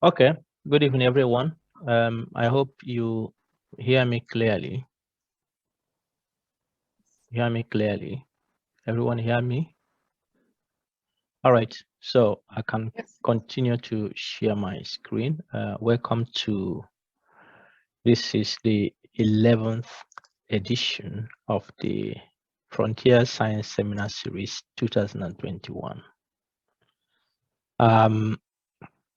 Okay, good evening, everyone. I hope you hear me clearly. Hear me clearly. Everyone hear me? All right, so I can continue to share my screen. Welcome to, this is the 11th edition of the Frontier Science Seminar Series 2021.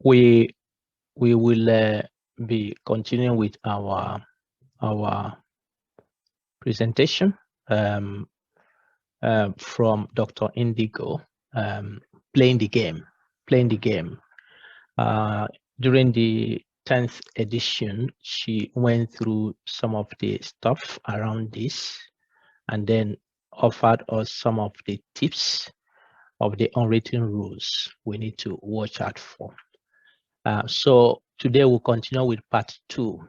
We will be continuing with our presentation from Dr. Indigo, playing the game. During the 10th edition, she went through some of the stuff around this and then offered us some of the tips of the unwritten rules we need to watch out for. So today we'll continue with part 2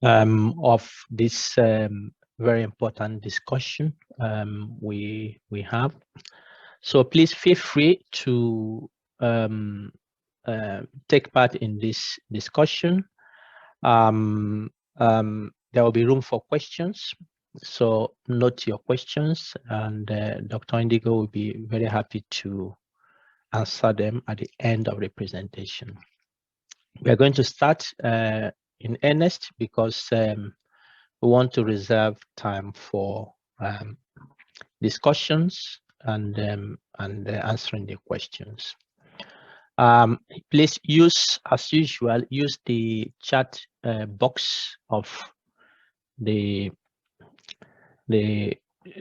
of this very important discussion we have. So please feel free to take part in this discussion. There will be room for questions. So note your questions, and Dr. Indigo will be very happy to answer them at the end of the presentation. We are going to start in earnest because we want to reserve time for discussions and answering the questions. Please use, as usual, use the chat box of the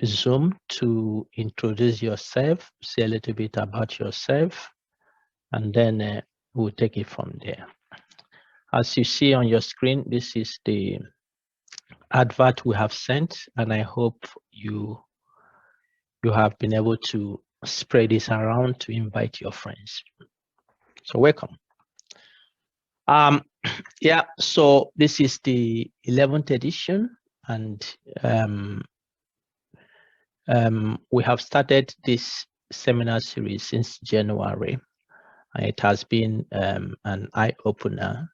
Zoom to introduce yourself, say a little bit about yourself, and then we'll take it from there. As you see on your screen, this is the advert we have sent, and I hope you have been able to spread this around to invite your friends. So welcome. Yeah, so this is the 11th edition, and we have started this seminar series since January. It has been an eye-opener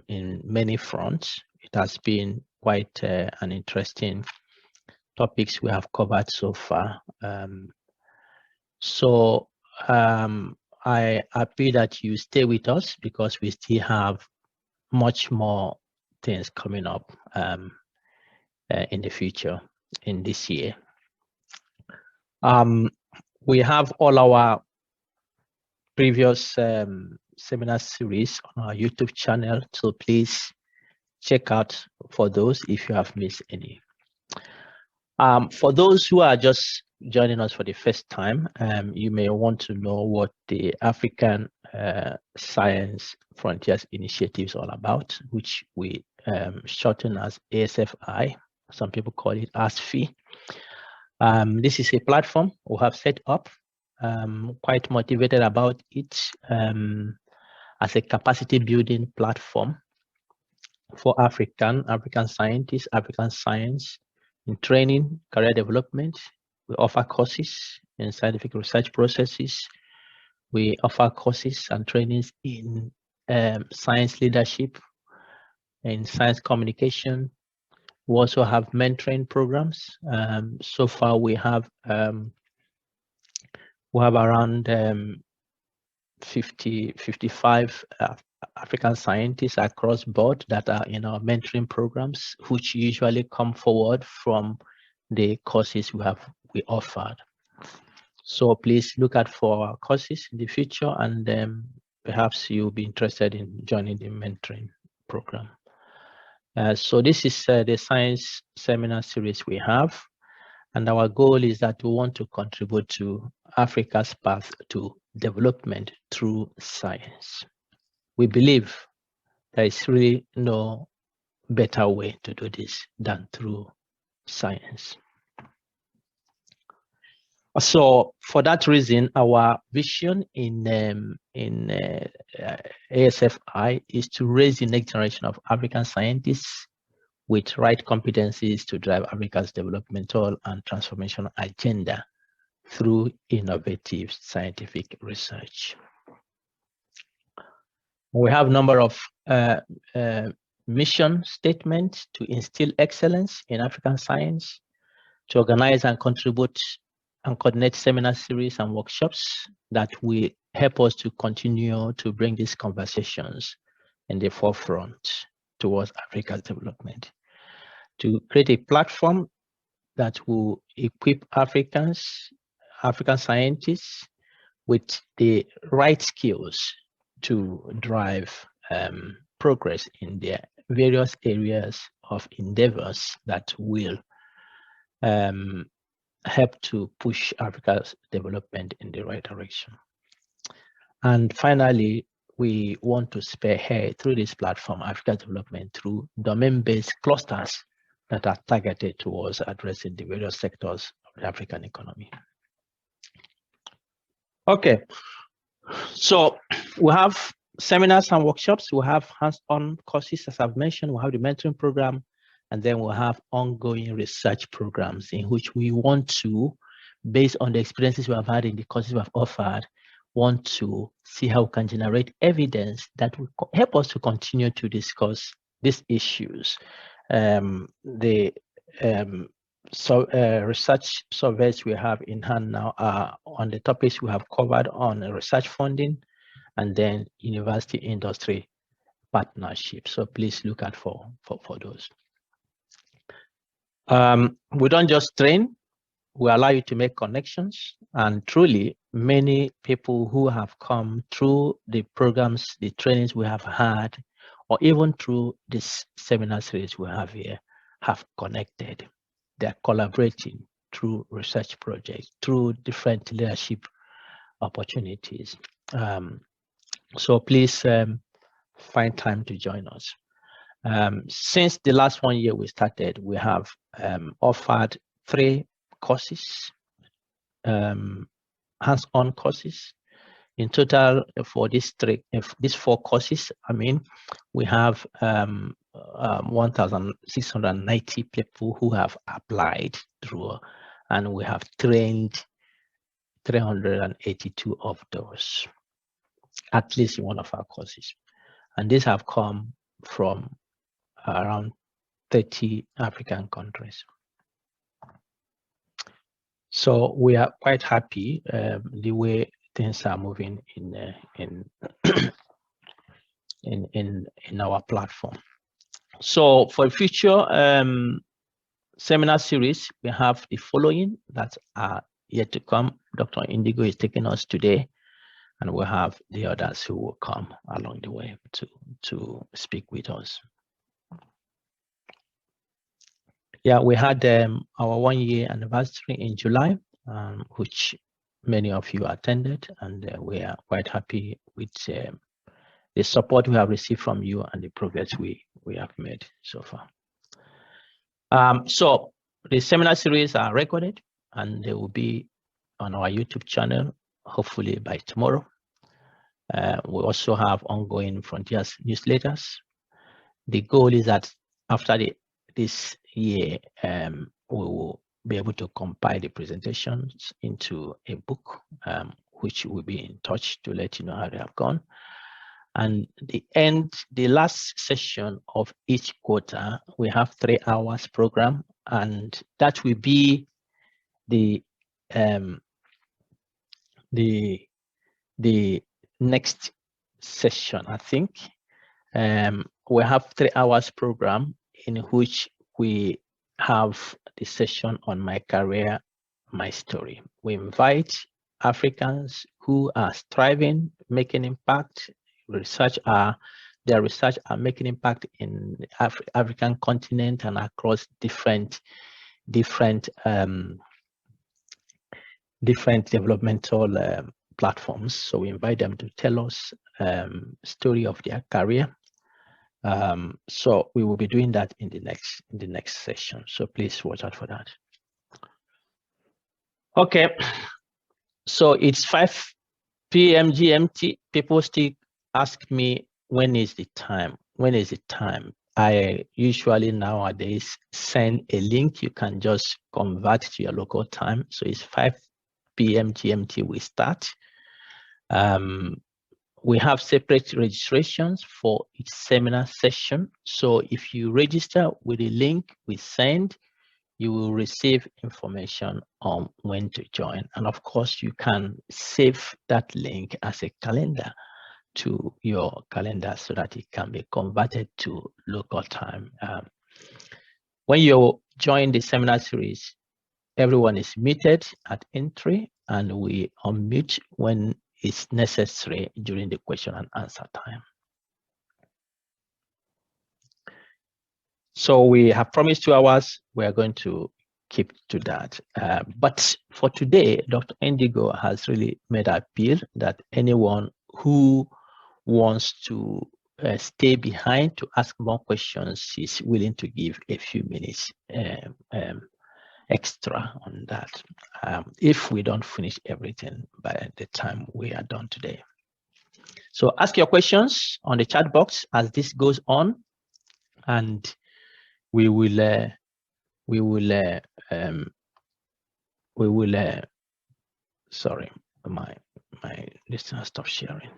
in many fronts. It has been quite an interesting topics we have covered so far. I appeal that you stay with us because we still have much more things coming up in the future, in this year. We have all our previous seminar series on our YouTube channel, so please check out for those if you have missed any. For those who are just joining us for the first time, you may want to know what the African Science Frontiers Initiative is all about, which we shorten as ASFI. Some people call it ASFI. This is a platform we have set up, quite motivated about it as a capacity building platform for African scientists, African science in training, career development. We offer courses in scientific research processes. We offer courses and trainings in science leadership, in science communication. We also have mentoring programs. So far, we have around 55 African scientists across board that are in our mentoring programs, which usually come forward from the courses we offered. So please look out for our courses in the future, and perhaps you'll be interested in joining the mentoring program. So this is the science seminar series we have, and our goal is that we want to contribute to Africa's path to development through science. We believe there is really no better way to do this than through science. So for that reason, our vision in ASFI is to raise the next generation of African scientists with right competencies to drive Africa's developmental and transformational agenda through innovative scientific research. We have a number of mission statements to instill excellence in African science, to organize and contribute and coordinate seminar series and workshops that will help us to continue to bring these conversations in the forefront towards Africa's development, to create a platform that will equip African scientists with the right skills to drive progress in their various areas of endeavors that will help to push Africa's development in the right direction. And finally, we want to spearhead through this platform Africa's development through domain-based clusters that are targeted towards addressing the various sectors of the African economy. Okay, so we have seminars and workshops, we have hands-on courses, as I've mentioned, we have the mentoring program, and then we'll have ongoing research programs in which we want to, based on the experiences we have had in the courses we have offered, want to see how we can generate evidence that will help us to continue to discuss these issues. Research surveys we have in hand now are on the topics we have covered on research funding and then university industry partnership. So please look out for those. We don't just train, we allow you to make connections, and truly many people who have come through the programs, the trainings we have had, or even through this seminar series we have here, have connected. They're collaborating through research projects, through different leadership opportunities. So please find time to join us. Since the last 1 year we started, we have offered 3 courses, hands-on courses. In total, for these 4 courses, we have 1,690 people who have applied through, and we have trained 382 of those, at least in one of our courses. And these have come from around 30 African countries. So we are quite happy the way things are moving in our platform. So for future seminar series, we have the following that are yet to come. Dr. Indigo is taking us today, and we'll have the others who will come along the way to speak with us. Yeah, we had our 1-year anniversary in July, which many of you attended, and we are quite happy with the support we have received from you and the progress we have made so far. So the seminar series are recorded, and they will be on our YouTube channel, hopefully by tomorrow. We also have ongoing Frontiers newsletters. The goal is that after this year, we will be able to compile the presentations into a book, which will be in touch to let you know how they have gone. And the last session of each quarter, we have 3 hours program, and that will be the next session, I think. We have 3 hours program in which we have the session on my career, my story. We invite Africans who are striving, making impact, their research are making impact in the African continent and across different developmental platforms. So we invite them to tell us story of their career. So we will be doing that in the next session. So please watch out for that. Okay, so it's 5 p.m. GMT. People still ask me, when is the time? When is the time? I usually nowadays send a link. You can just convert to your local time. So it's 5 p.m. GMT we start. We have separate registrations for each seminar session. So if you register with the link we send, you will receive information on when to join. And of course, you can save that link as a calendar to your calendar so that it can be converted to local time. When you join the seminar series, everyone is muted at entry, and we unmute when it's necessary during the question and answer time. So we have promised 2 hours. We are going to keep to that. But for today, Dr. Indigo has really made an appeal that anyone who wants to stay behind to ask more questions is willing to give a few minutes extra on that if we don't finish everything by the time we are done today. So ask your questions on the chat box as this goes on, and we will sorry, my listener stop sharing.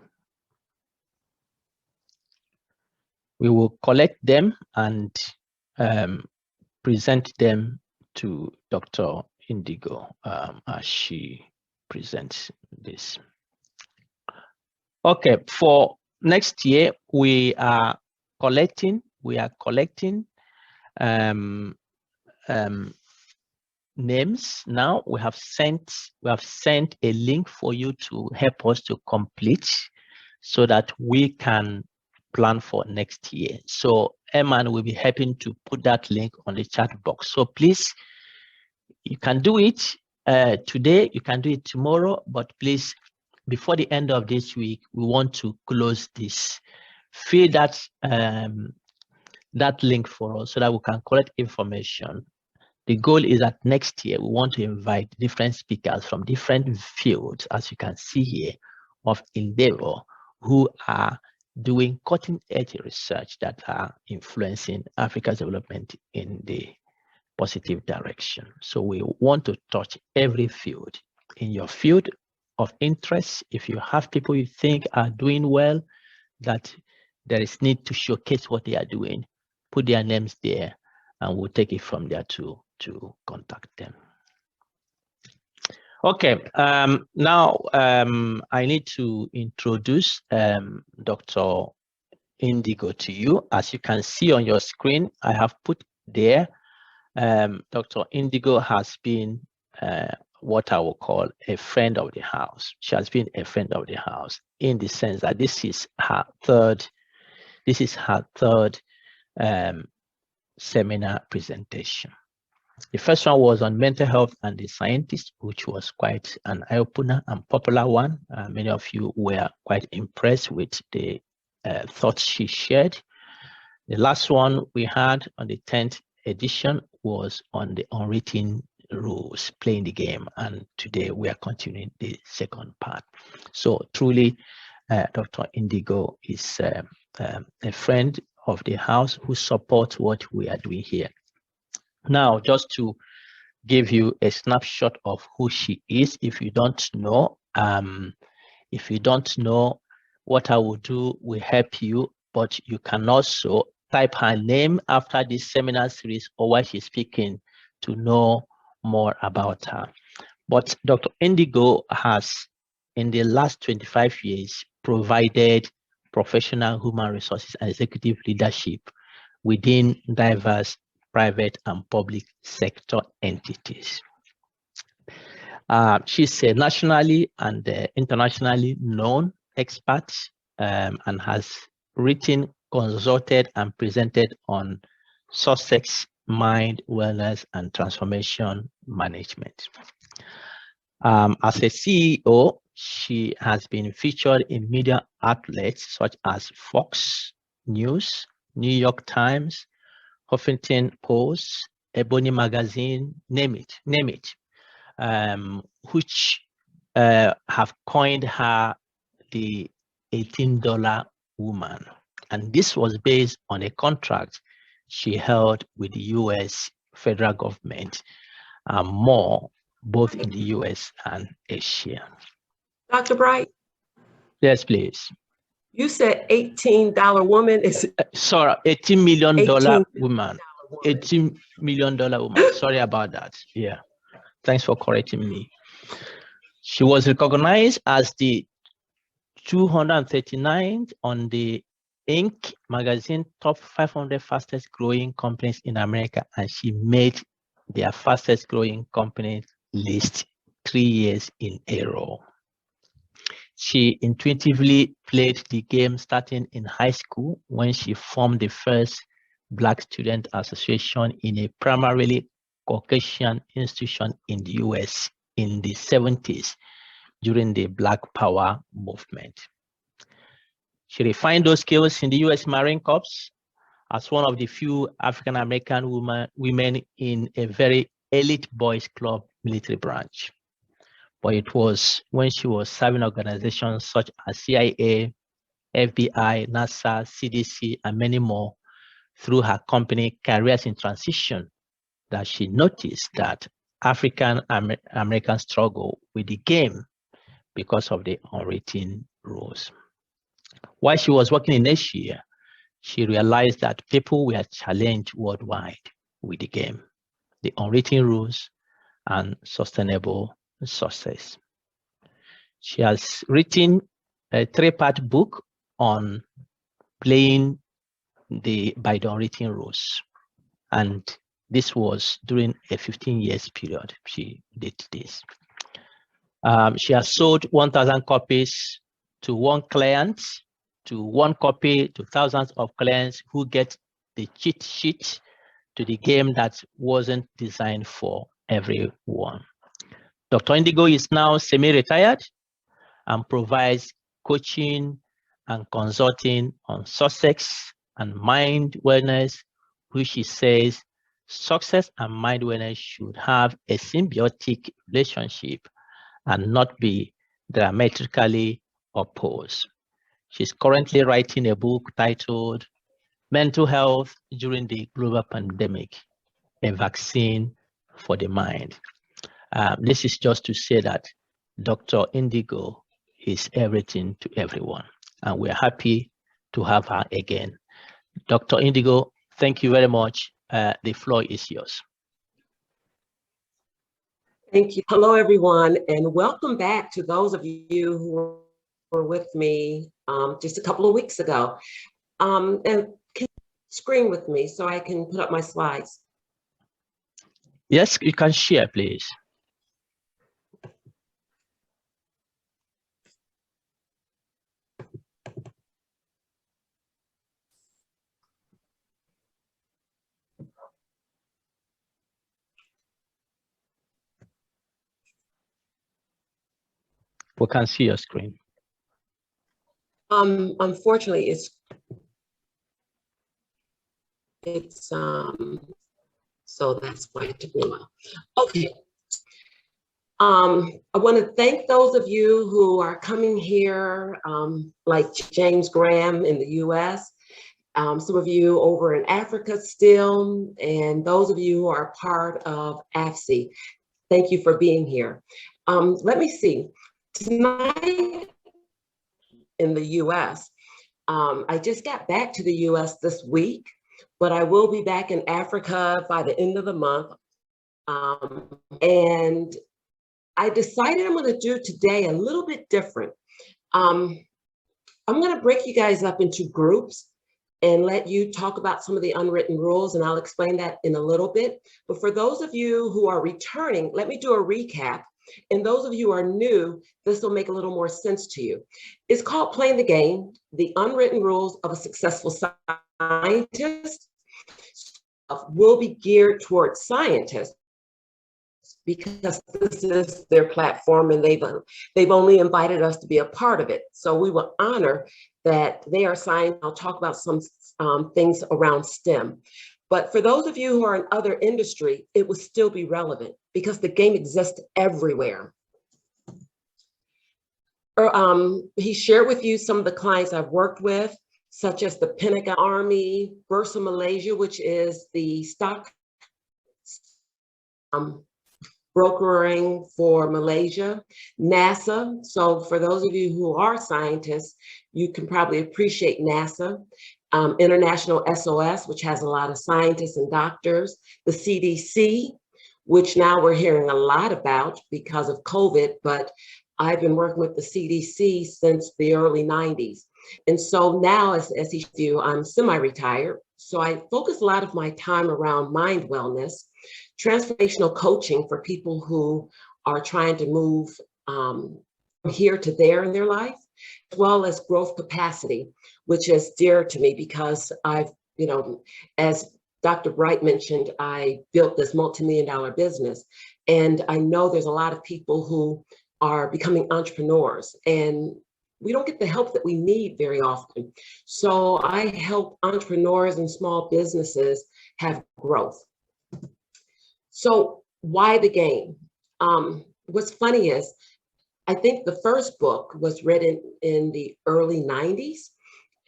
We will collect them and present them to Dr. Indigo as she presents this. Okay, for next year, we are collecting names. Now we have sent a link for you to help us to complete so that we can plan for next year. So Eman will be helping to put that link on the chat box. So please, you can do it today, you can do it tomorrow, but please, before the end of this week, we want to close this. Fill that that link for us so that we can collect information. The goal is that next year we want to invite different speakers from different fields, as you can see here, of endeavor, who are doing cutting-edge research that are influencing Africa's development in the positive direction. So we want to touch every field. In your field of interest, if you have people you think are doing well, that there is need to showcase what they are doing, put their names there, and we'll take it from there to contact them. Okay, now I need to introduce Dr. Indigo to you. As you can see on your screen, I have put there, Dr. Indigo has been what I will call a friend of the house. She has been a friend of the house in the sense that this is her third seminar presentation. The first one was on mental health and the scientist, which was quite an eye-opener and popular one. Many of you were quite impressed with the thoughts she shared. The last one we had on the 10th edition was on the unwritten rules, playing the game, and today we are continuing the second part. So truly, Dr. Indigo is a friend of the house who supports what we are doing here. Now, just to give you a snapshot of who she is, if you don't know, what I will do will help you, but you can also type her name after this seminar series or while she's speaking to know more about her. But Dr. Indigo has, in the last 25 years, provided professional human resources and executive leadership within diverse private and public sector entities. She's a nationally and internationally known expert and has written, consulted, and presented on success, mind, wellness, and transformation management. As a CEO, she has been featured in media outlets such as Fox News, New York Times, Huffington Post, Ebony Magazine, name it, which have coined her the $18 woman. And this was based on a contract she held with the US federal government, more both in the US and Asia. Dr. Bright? Yes, please. You said $18 woman is sorry, $18 million $18 woman. $18 million woman. Sorry about that. Yeah. Thanks for correcting me. She was recognized as the 239th on the Inc. magazine top 500 fastest growing companies in America, and she made their fastest growing companies list 3 years in a row. She intuitively played the game starting in high school when she formed the first Black Student Association in a primarily Caucasian institution in the US in the 70s during the Black Power movement. She refined those skills in the US Marine Corps as one of the few African-American women in a very elite boys club military branch. But it was when she was serving organizations such as CIA, FBI, NASA, CDC, and many more through her company Careers in Transition that she noticed that African Americans struggle with the game because of the unwritten rules. While she was working in Asia, she realized that people were challenged worldwide with the game, the unwritten rules, and sustainable success. She has written a 3-part book on playing by the unwritten rules. And this was during a 15 years period she did this. She has sold 1,000 copies to one client, to one copy to thousands of clients who get the cheat sheet to the game that wasn't designed for everyone. Dr. Indigo is now semi-retired and provides coaching and consulting on success and mind wellness, which she says success and mind wellness should have a symbiotic relationship and not be diametrically opposed. She's currently writing a book titled Mental Health During the Global Pandemic, a Vaccine for the Mind. This is just to say that Dr. Indigo is everything to everyone, and we're happy to have her again. Dr. Indigo, thank you very much. The floor is yours. Thank you. Hello, everyone, and welcome back to those of you who were with me just a couple of weeks ago. And can you screen with me so I can put up my slides? Yes, you can share, please. We can see your screen. Unfortunately, so that's why it took me a while. Okay. I want to thank those of you who are coming here, like James Graham in the US, some of you over in Africa still, and those of you who are part of ASFI. Thank you for being here. Let me see. Tonight in the US, I just got back to the US this week, but I will be back in Africa by the end of the month. And I decided I'm going to do today a little bit different. I'm going to break you guys up into groups and let you talk about some of the unwritten rules, and I'll explain that in a little bit. But for those of you who are returning, let me do a recap. And those of you who are new, this will make a little more sense to you. It's called Playing the Game, the Unwritten Rules of a Successful Scientist. Will be geared towards scientists because this is their platform and they've only invited us to be a part of it. So we will honor that they are science. I'll talk about some things around STEM. But for those of you who are in other industry, it will still be relevant because the game exists everywhere. He shared with you some of the clients I've worked with, such as the Pentagon Army, Bursa Malaysia, which is the stock brokering for Malaysia, NASA. So for those of you who are scientists, you can probably appreciate NASA, International SOS, which has a lot of scientists and doctors, the CDC, which now we're hearing a lot about because of COVID, but I've been working with the CDC since the early 90s. And so now, as each of you, I'm semi-retired. So I focus a lot of my time around mind wellness, transformational coaching for people who are trying to move from here to there in their life, as well as growth capacity, which is dear to me because I've, as Dr. Bright mentioned, I built this multi-million-dollar business, and I know there's a lot of people who are becoming entrepreneurs, and we don't get the help that we need very often. So I help entrepreneurs and small businesses have growth. So why the game? What's funny is, I think the first book was written in the early 90s.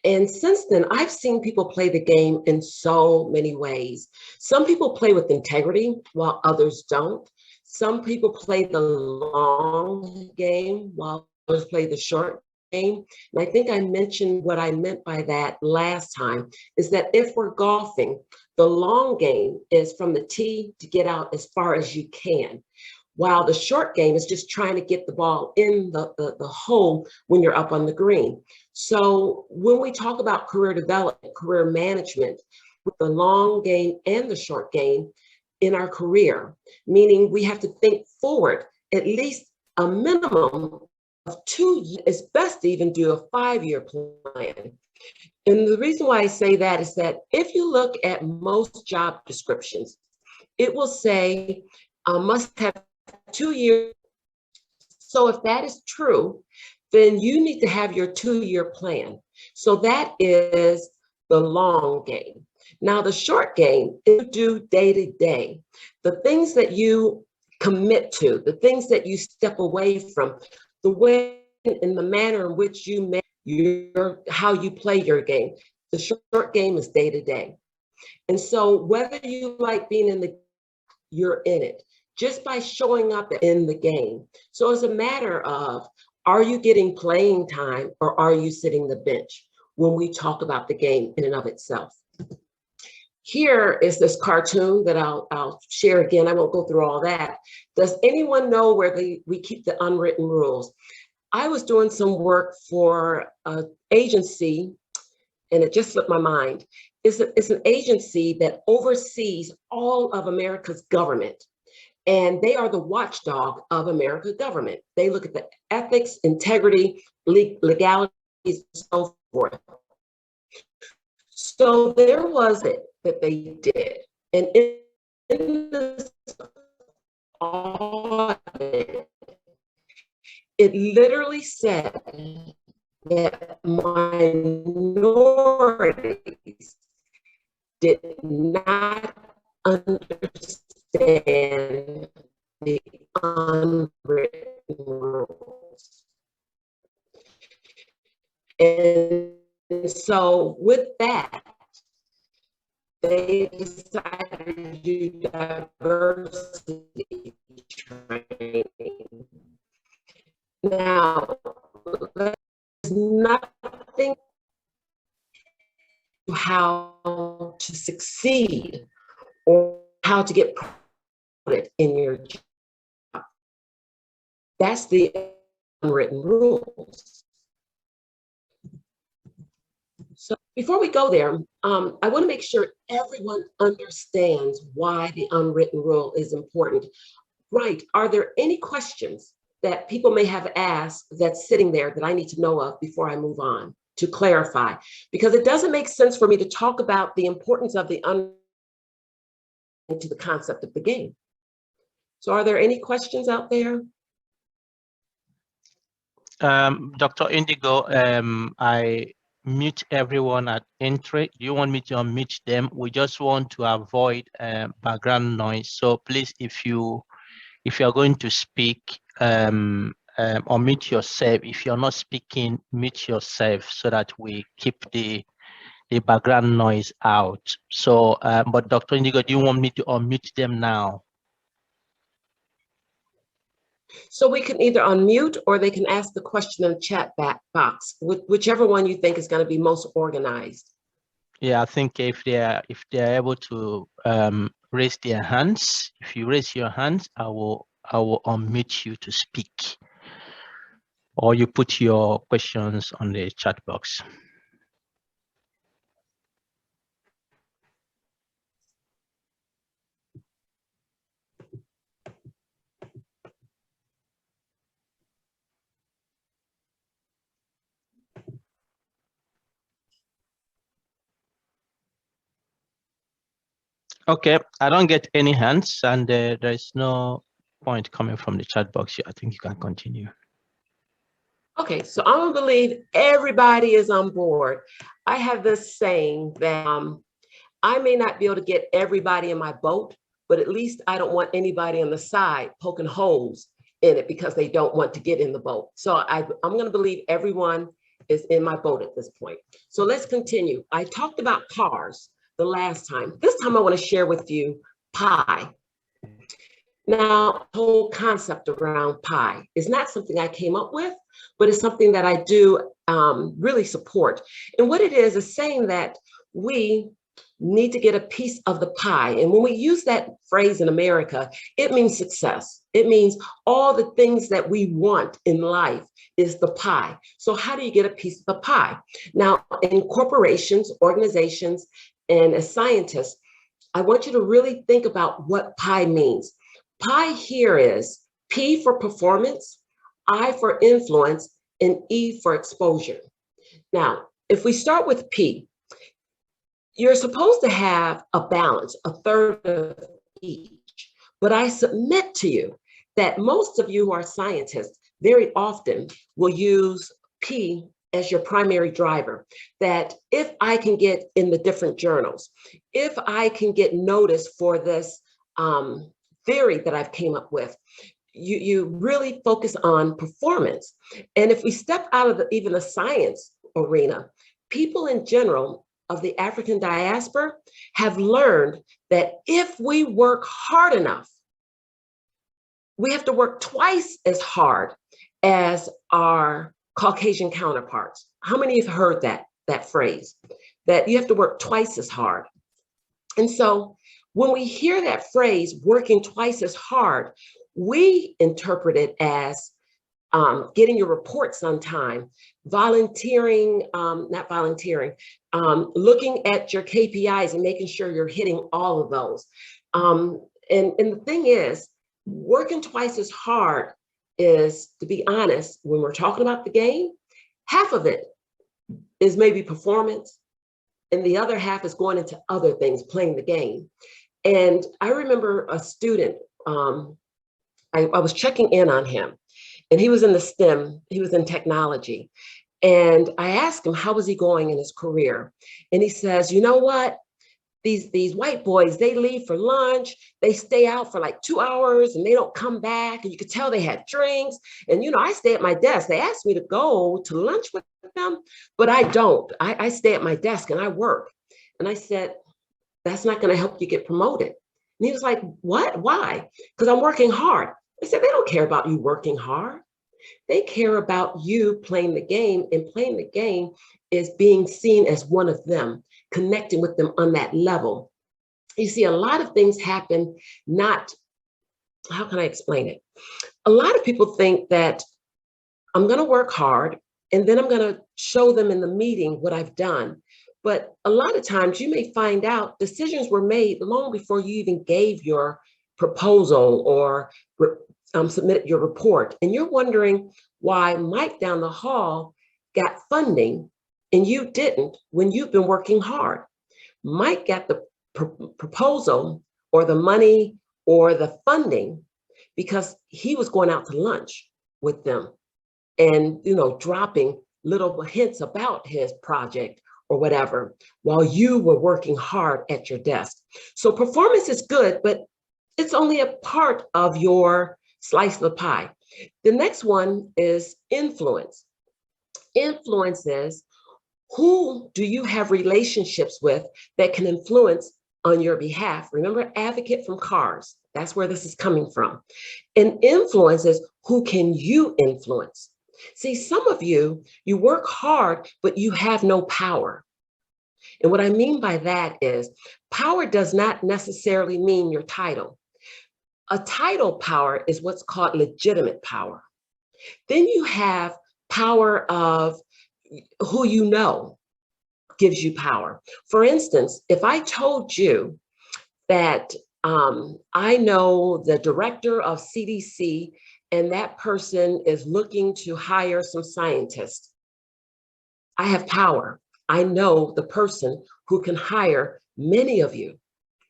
And since then, I've seen people play the game in so many ways. Some people play with integrity while others don't. Some people play the long game while others play the short game. And I think I mentioned what I meant by that last time, is that if we're golfing, the long game is from the tee to get out as far as you can, while the short game is just trying to get the ball in the hole when you're up on the green. So when we talk about career development, career management, with the long game and the short game in our career, meaning we have to think forward at least a minimum of 2 years. It's best to even do a 5-year plan. And the reason why I say that is that if you look at most job descriptions, it will say must have 2 years. So if that is true, then you need to have your 2-year plan. So that is the long game. Now, the short game is you do day to day. The things that you commit to, the things that you step away from, the way and the manner in which you make how you play your game. The short game is day to day. And so whether you like being in the, you're in it, just by showing up in the game. So it's a matter of, are you getting playing time or are you sitting the bench when we talk about the game in and of itself? Here is this cartoon that I'll share again. I won't go through all that. Does anyone know where we keep the unwritten rules? I was doing some work for an agency, and it just slipped my mind. It's an agency that oversees all of America's government. And they are the watchdog of America's government. They look at the ethics, integrity, legalities, and so forth. So there was it that they did. And in this audit, it literally said that minorities did not understand the unwritten rules. And so with that, they decided to do diversity training. Now, there's nothing how to succeed or how to get promoted in your job. That's the unwritten rules. So before we go there, I want to make sure everyone understands why the unwritten rule is important. Right, are there any questions that people may have asked that's sitting there that I need to know of before I move on to clarify? Because it doesn't make sense for me to talk about the importance of the unwritten to the concept of the game. So are there any questions out there? Dr. Indigo, I mute everyone at entry. Do you want me to unmute them? We just want to avoid background noise. So please, if you are going to speak, unmute yourself. If you're not speaking, mute yourself so that we keep the background noise out. So, but Dr. Indigo, do you want me to unmute them now? So we can either unmute or they can ask the question in the chat box, whichever one you think is going to be most organized. Yeah, I think if they're able to raise their hands, if you raise your hands, I will unmute you to speak, or you put your questions on the chat box. Okay, I don't get any hands, and there's no point coming from the chat box. I think you can continue. Okay, so I'm gonna believe everybody is on board. I have this saying that I may not be able to get everybody in my boat, but at least I don't want anybody on the side poking holes in it because they don't want to get in the boat. So I'm gonna believe everyone is in my boat at this point. So let's continue. I talked about cars the last time. This time I want to share with you pie. Now, the whole concept around pie is not something I came up with, but it's something that I do really support. And what it is saying that we need to get a piece of the pie. And when we use that phrase in America, it means success. It means all the things that we want in life is the pie. So how do you get a piece of the pie? Now, in corporations, organizations, and as scientists, I want you to really think about what pie means. Pie here is P for performance, I for influence, and E for exposure. Now, if we start with P, you're supposed to have a balance, a third of each. But I submit to you that most of you who are scientists very often will use P as your primary driver. That if I can get in the different journals, if I can get noticed for this theory that I've came up with, you really focus on performance. And if we step out of even the science arena, people in general of the African diaspora have learned that if we work hard enough, we have to work twice as hard as our Caucasian counterparts. How many have heard that phrase? That you have to work twice as hard. And so when we hear that phrase, working twice as hard, we interpret it as getting your reports on time, volunteering, not volunteering, looking at your KPIs and making sure you're hitting all of those. And the thing is, working twice as hard is, to be honest, when we're talking about the game, half of it is maybe performance, and the other half is going into other things, playing the game. And I remember a student, I was checking in on him, and he was in the STEM, he was in technology. And I asked him, how was he going in his career? And he says, you know what? These white boys, they leave for lunch, they stay out for like 2 hours and they don't come back. And you could tell they had drinks. And, I stay at my desk. They asked me to go to lunch with them, but I don't. I stay at my desk and I work. And I said, that's not going to help you get promoted. And he was like, what? Why? Because I'm working hard. I said, they don't care about you working hard. They care about you playing the game, and playing the game is being seen as one of them, connecting with them on that level. You see, a lot of things happen, how can I explain it? A lot of people think that I'm going to work hard and then I'm going to show them in the meeting what I've done. But a lot of times you may find out decisions were made long before you even gave your proposal or submitted your report. And you're wondering why Mike down the hall got funding and you didn't when you've been working hard. Mike got the proposal or the money or the funding because he was going out to lunch with them and, dropping little hints about his project or whatever, while you were working hard at your desk. So performance is good, but it's only a part of your slice of the pie. The next one is influence. Influence is, who do you have relationships with that can influence on your behalf? Remember, advocate from cars. That's where this is coming from. And influence is who can you influence? See, some of you, you work hard, but you have no power. And what I mean by that is power does not necessarily mean your title. A title power is what's called legitimate power. Then you have power of who you know gives you power. For instance, if I told you that I know the director of CDC and that person is looking to hire some scientists, I have power. I know the person who can hire many of you.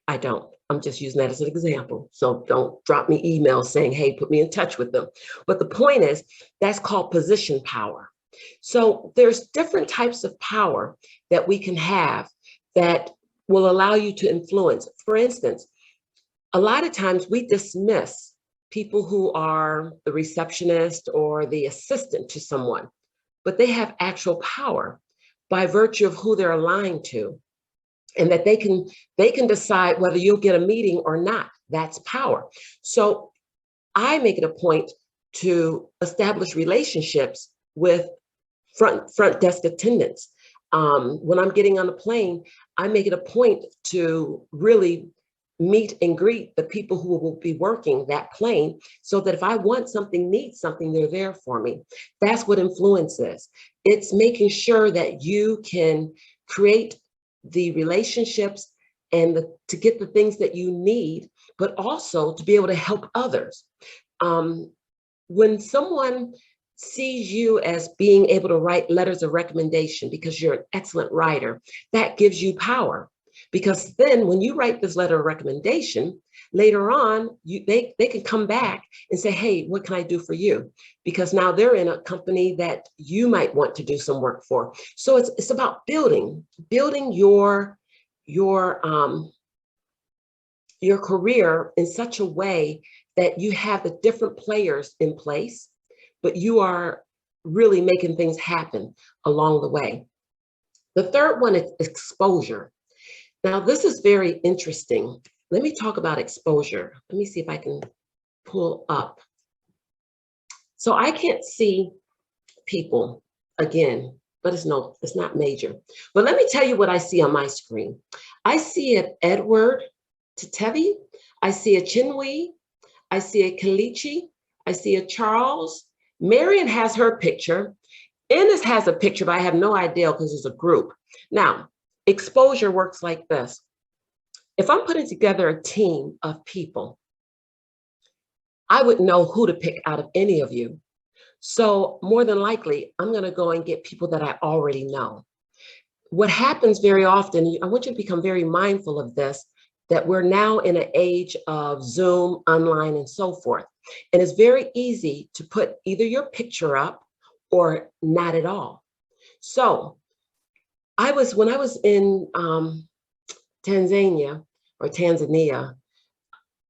I don't. I'm just using that as an example. So don't drop me emails saying, hey, put me in touch with them. But the point is, that's called position power. So there's different types of power that we can have that will allow you to influence. For instance, a lot of times we dismiss people who are the receptionist or the assistant to someone, but they have actual power by virtue of who they're aligned to, and that they can decide whether you'll get a meeting or not. That's power. So I make it a point to establish relationships with front desk attendants. When I'm getting on the plane, I make it a point to really meet and greet the people who will be working that plane, so that if I want something, need something, they're there for me. That's what influence is. It's making sure that you can create the relationships and to get the things that you need, but also to be able to help others. When someone sees you as being able to write letters of recommendation because you're an excellent writer, that gives you power. Because then when you write this letter of recommendation, later on, they can come back and say, hey, what can I do for you? Because now they're in a company that you might want to do some work for. So it's about building your career in such a way that you have the different players in place, but you are really making things happen along the way. The third one is exposure. Now, this is very interesting. Let me talk about exposure. Let me see if I can pull up. So I can't see people again, but it's not major. But let me tell you what I see on my screen. I see an Edward Tetevi. I see a Chinwe. I see a Kalichi. I see a Charles. Marion has her picture. Ennis has a picture, but I have no idea because it's a group. Now, exposure works like this. If I'm putting together a team of people, I would know who to pick out of any of you. So more than likely, I'm going to go and get people that I already know. What happens very often, I want you to become very mindful of this, that we're now in an age of Zoom, online, and so forth. And it's very easy to put either your picture up or not at all. So when I was in Tanzania,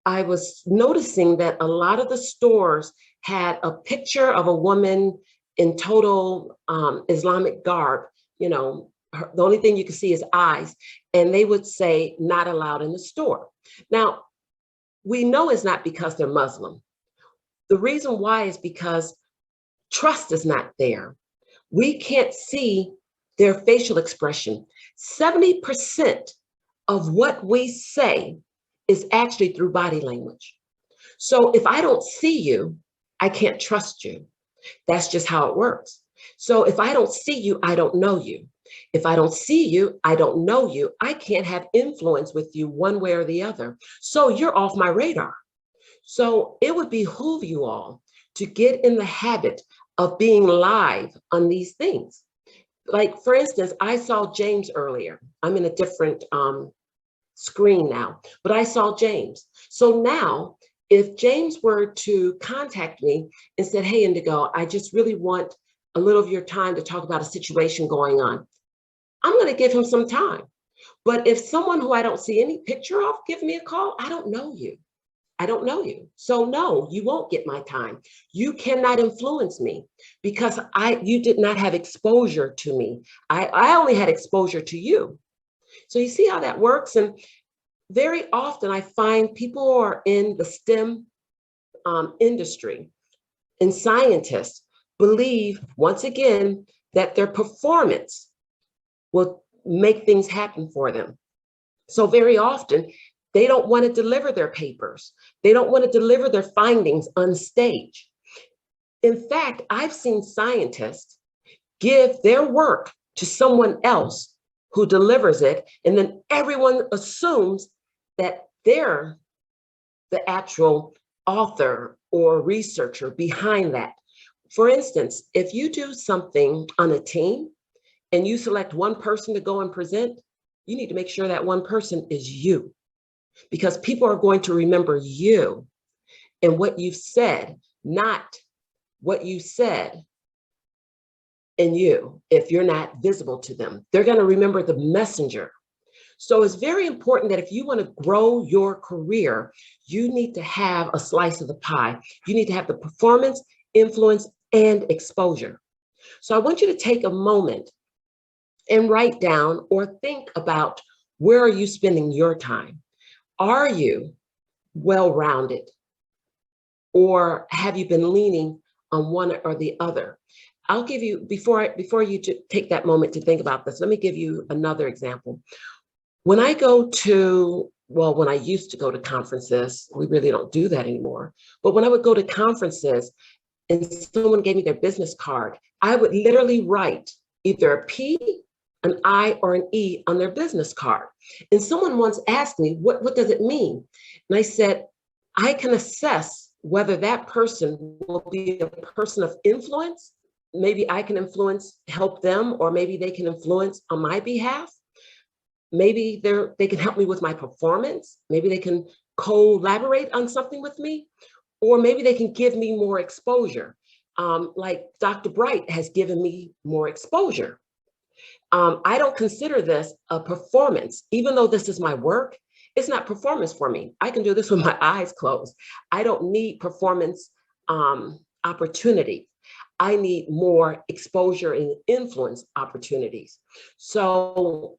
I was noticing that a lot of the stores had a picture of a woman in total Islamic garb. You know, the only thing you can see is eyes, and they would say not allowed in the store. Now, we know it's not because they're Muslim. The reason why is because trust is not there. We can't see their facial expression. 70% of what we say is actually through body language. So if I don't see you, I can't trust you. That's just how it works. So if I don't see you, I don't know you. If I don't see you, I don't know you. I can't have influence with you one way or the other. So you're off my radar. So it would behoove you all to get in the habit of being live on these things. Like, for instance, I saw James earlier. I'm in a different screen now, but I saw James. So now, if James were to contact me and said, hey, Indigo, I just really want a little of your time to talk about a situation going on, I'm going to give him some time. But if someone who I don't see any picture of give me a call, I don't know you. I don't know you. So no, you won't get my time. You cannot influence me because you did not have exposure to me. I only had exposure to you. So you see how that works? And very often I find people who are in the STEM industry and scientists believe, once again, that their performance will make things happen for them. So very often, they don't want to deliver their papers. They don't want to deliver their findings on stage. In fact, I've seen scientists give their work to someone else who delivers it, and then everyone assumes that they're the actual author or researcher behind that. For instance, if you do something on a team and you select one person to go and present, you need to make sure that one person is you, because people are going to remember you and what you've said, not what you said in you. If you're not visible to them, they're going to remember the messenger. So it's very important that if you want to grow your career, you need to have a slice of the pie. You need to have the performance, influence, and exposure. So I want you to take a moment and write down or think about, where are you spending your time? Are you well-rounded? Or have you been leaning on one or the other? I'll give you, before you take that moment to think about this, let me give you another example. When I go to, well, when I used to go to conferences, we really don't do that anymore. But when I would go to conferences and someone gave me their business card, I would literally write either a P, an I, or an E on their business card. And someone once asked me, what does it mean? And I said, I can assess whether that person will be a person of influence. Maybe I can influence, help them, or maybe they can influence on my behalf. Maybe they can help me with my performance. Maybe they can collaborate on something with me, or maybe they can give me more exposure. Like Dr. Bright has given me more exposure. I don't consider this a performance. Even though this is my work, it's not performance for me. I can do this with my eyes closed. I don't need performance opportunity. I need more exposure and influence opportunities. So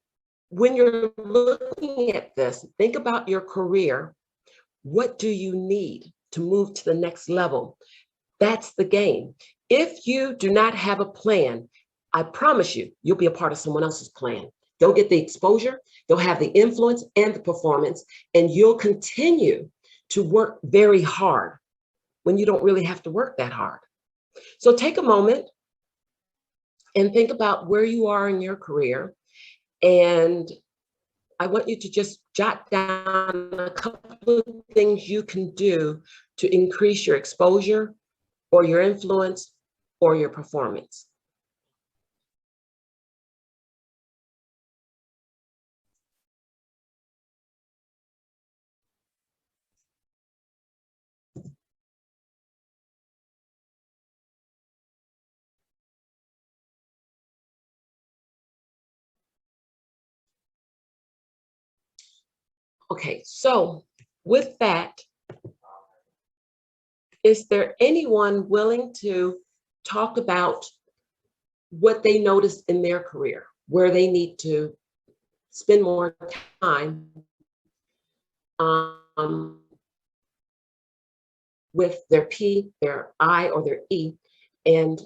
when you're looking at this, think about your career. What do you need to move to the next level? That's the game. If you do not have a plan, I promise you, you'll be a part of someone else's plan. They'll get the exposure, they'll have the influence and the performance, and you'll continue to work very hard when you don't really have to work that hard. So take a moment and think about where you are in your career. And I want you to just jot down a couple of things you can do to increase your exposure or your influence or your performance. Okay, so with that, is there anyone willing to talk about what they noticed in their career, where they need to spend more time with their P, their I, or their E, and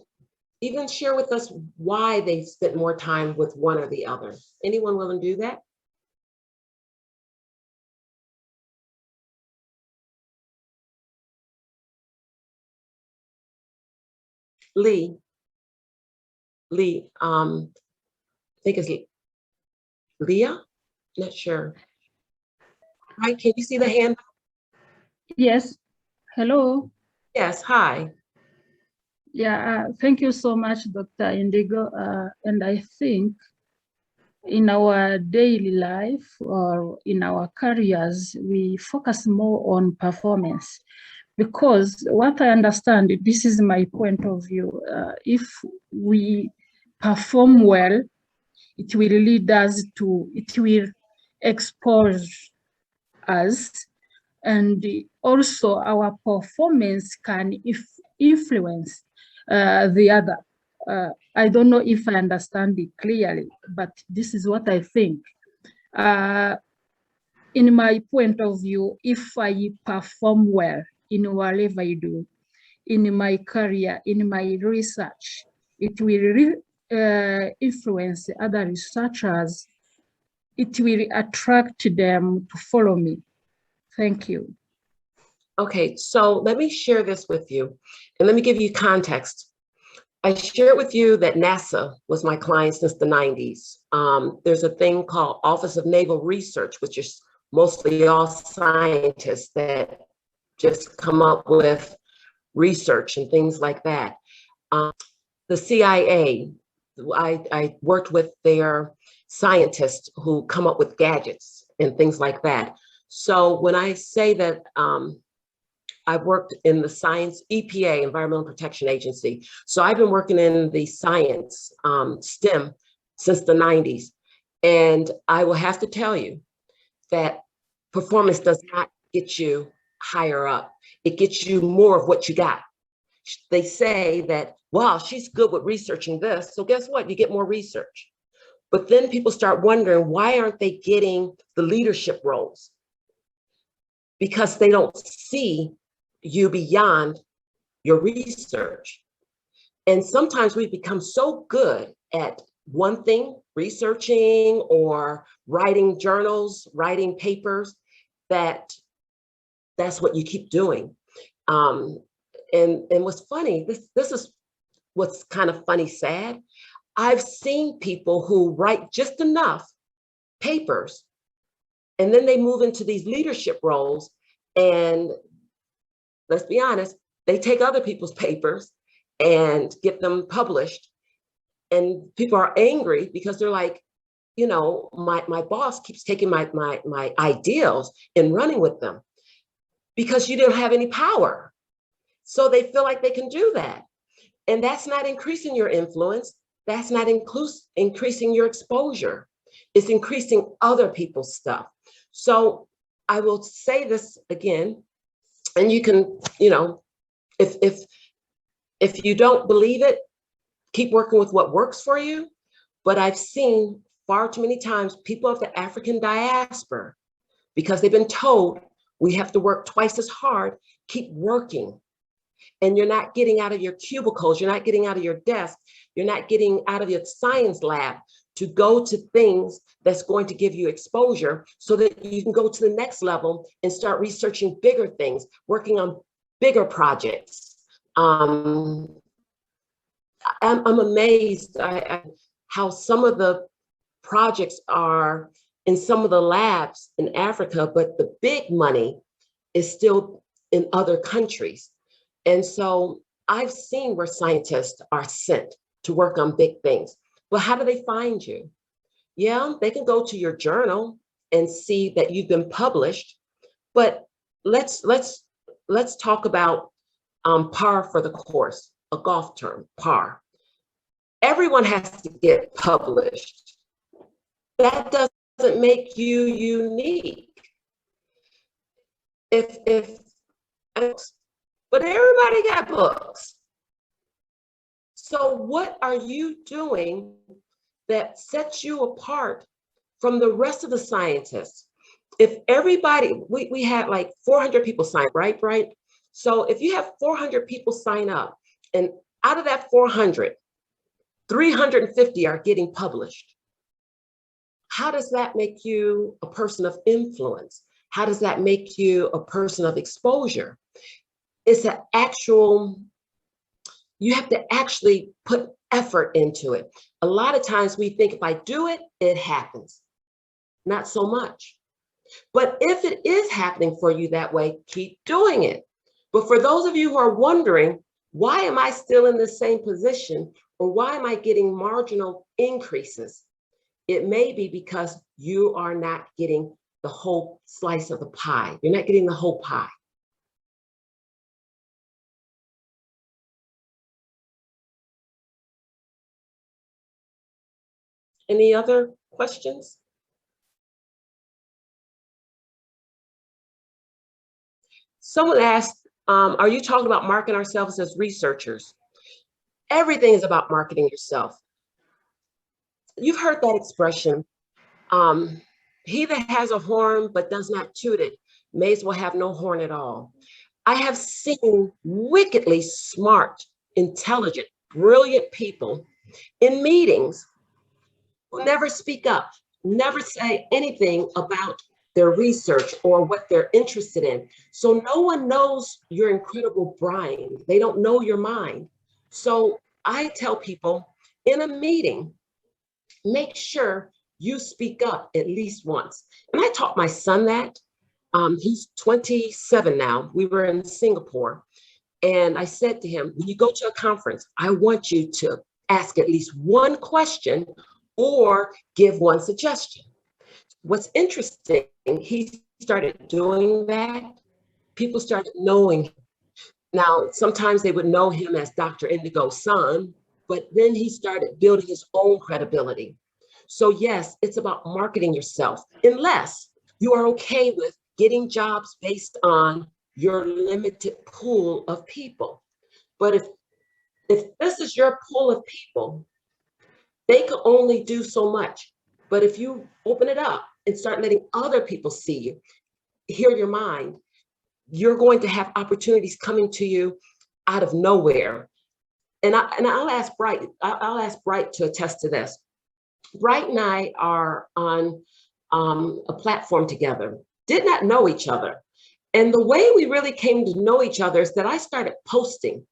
even share with us why they spent more time with one or the other? Anyone willing to do that? Lee, I think it's Leah, not sure. Hi, can you see the hand? Yes, hello. Yes, hi. Yeah, thank you so much, Dr. Indigo. And I think in our daily life or in our careers, we focus more on performance, because what I understand, this is my point of view, if we perform well, it will lead us to, it will expose us, and also our performance can influence the other. I don't know if I understand it clearly, but this is what I think. in my point of view, if I perform well in whatever I do, in my career, in my research, it will influence other researchers. It will attract them to follow me. Thank you. Okay, so let me share this with you, and let me give you context. I shared with you that NASA was my client since the 90s. There's a thing called Office of Naval Research, which is mostly all scientists that just come up with research and things like that. The CIA, I worked with their scientists who come up with gadgets and things like that. So when I say that I've worked in the science, EPA, Environmental Protection Agency. So I've been working in the science, STEM, since the 90s. And I will have to tell you that performance does not get you higher up. It gets you more of what you got. They say that, wow, she's good with researching this. So guess what? You get more research. But then people start wondering, why aren't they getting the leadership roles? Because they don't see you beyond your research. And sometimes we become so good at one thing, researching or writing journals, writing papers, that that's what you keep doing. And what's funny, this is what's kind of funny, sad. I've seen people who write just enough papers, and then they move into these leadership roles, and let's be honest, they take other people's papers and get them published. And people are angry because they're like, you know, my boss keeps taking my ideals and running with them because you didn't have any power. So they feel like they can do that. And that's not increasing your influence. That's not increasing your exposure. It's increasing other people's stuff. So I will say this again, and you can, you know, if you don't believe it, keep working with what works for you. But I've seen far too many times people of the African diaspora, because they've been told we have to work twice as hard, keep working. And you're not getting out of your cubicles, you're not getting out of your desk, you're not getting out of your science lab to go to things that's going to give you exposure so that you can go to the next level and start researching bigger things, working on bigger projects. I'm amazed at how some of the projects are in some of the labs in Africa, but the big money is still in other countries. And so I've seen where scientists are sent to work on big things. But how do they find you? Yeah, they can go to your journal and see that you've been published. But let's talk about par for the course, a golf term, par. Everyone has to get published. That doesn't make you unique. But everybody got books. So what are you doing that sets you apart from the rest of the scientists? If everybody, we had like 400 people sign, right? So if you have 400 people sign up, and out of that 400, 350 are getting published, how does that make you a person of influence? How does that make you a person of exposure? It's an actual, you have to actually put effort into it. A lot of times we think if I do it, it happens. Not so much. But if it is happening for you that way, keep doing it. But for those of you who are wondering, why am I still in the same position, or why am I getting marginal increases? It may be because you are not getting the whole slice of the pie. You're not getting the whole pie. Any other questions? Someone asked, are you talking about marketing ourselves as researchers? Everything is about marketing yourself. You've heard that expression. He that has a horn but does not toot it may as well have no horn at all. I have seen wickedly smart, intelligent, brilliant people in meetings who never speak up, never say anything about their research or what they're interested in. So no one knows your incredible brain. They don't know your mind. So I tell people in a meeting, make sure you speak up at least once. And I taught my son that. He's 27 now. We were in Singapore. And I said to him, when you go to a conference, I want you to ask at least one question or give one suggestion. What's interesting, he started doing that. People started knowing him. Now, sometimes they would know him as Dr. Indigo's son, but then he started building his own credibility. So yes, it's about marketing yourself, unless you are okay with getting jobs based on your limited pool of people. But if this is your pool of people, they can only do so much. But if you open it up and start letting other people see you, hear your mind, you're going to have opportunities coming to you out of nowhere. And I'll ask Bright to attest to this. Bright and I are on a platform together, did not know each other. And the way we really came to know each other is that I started posting.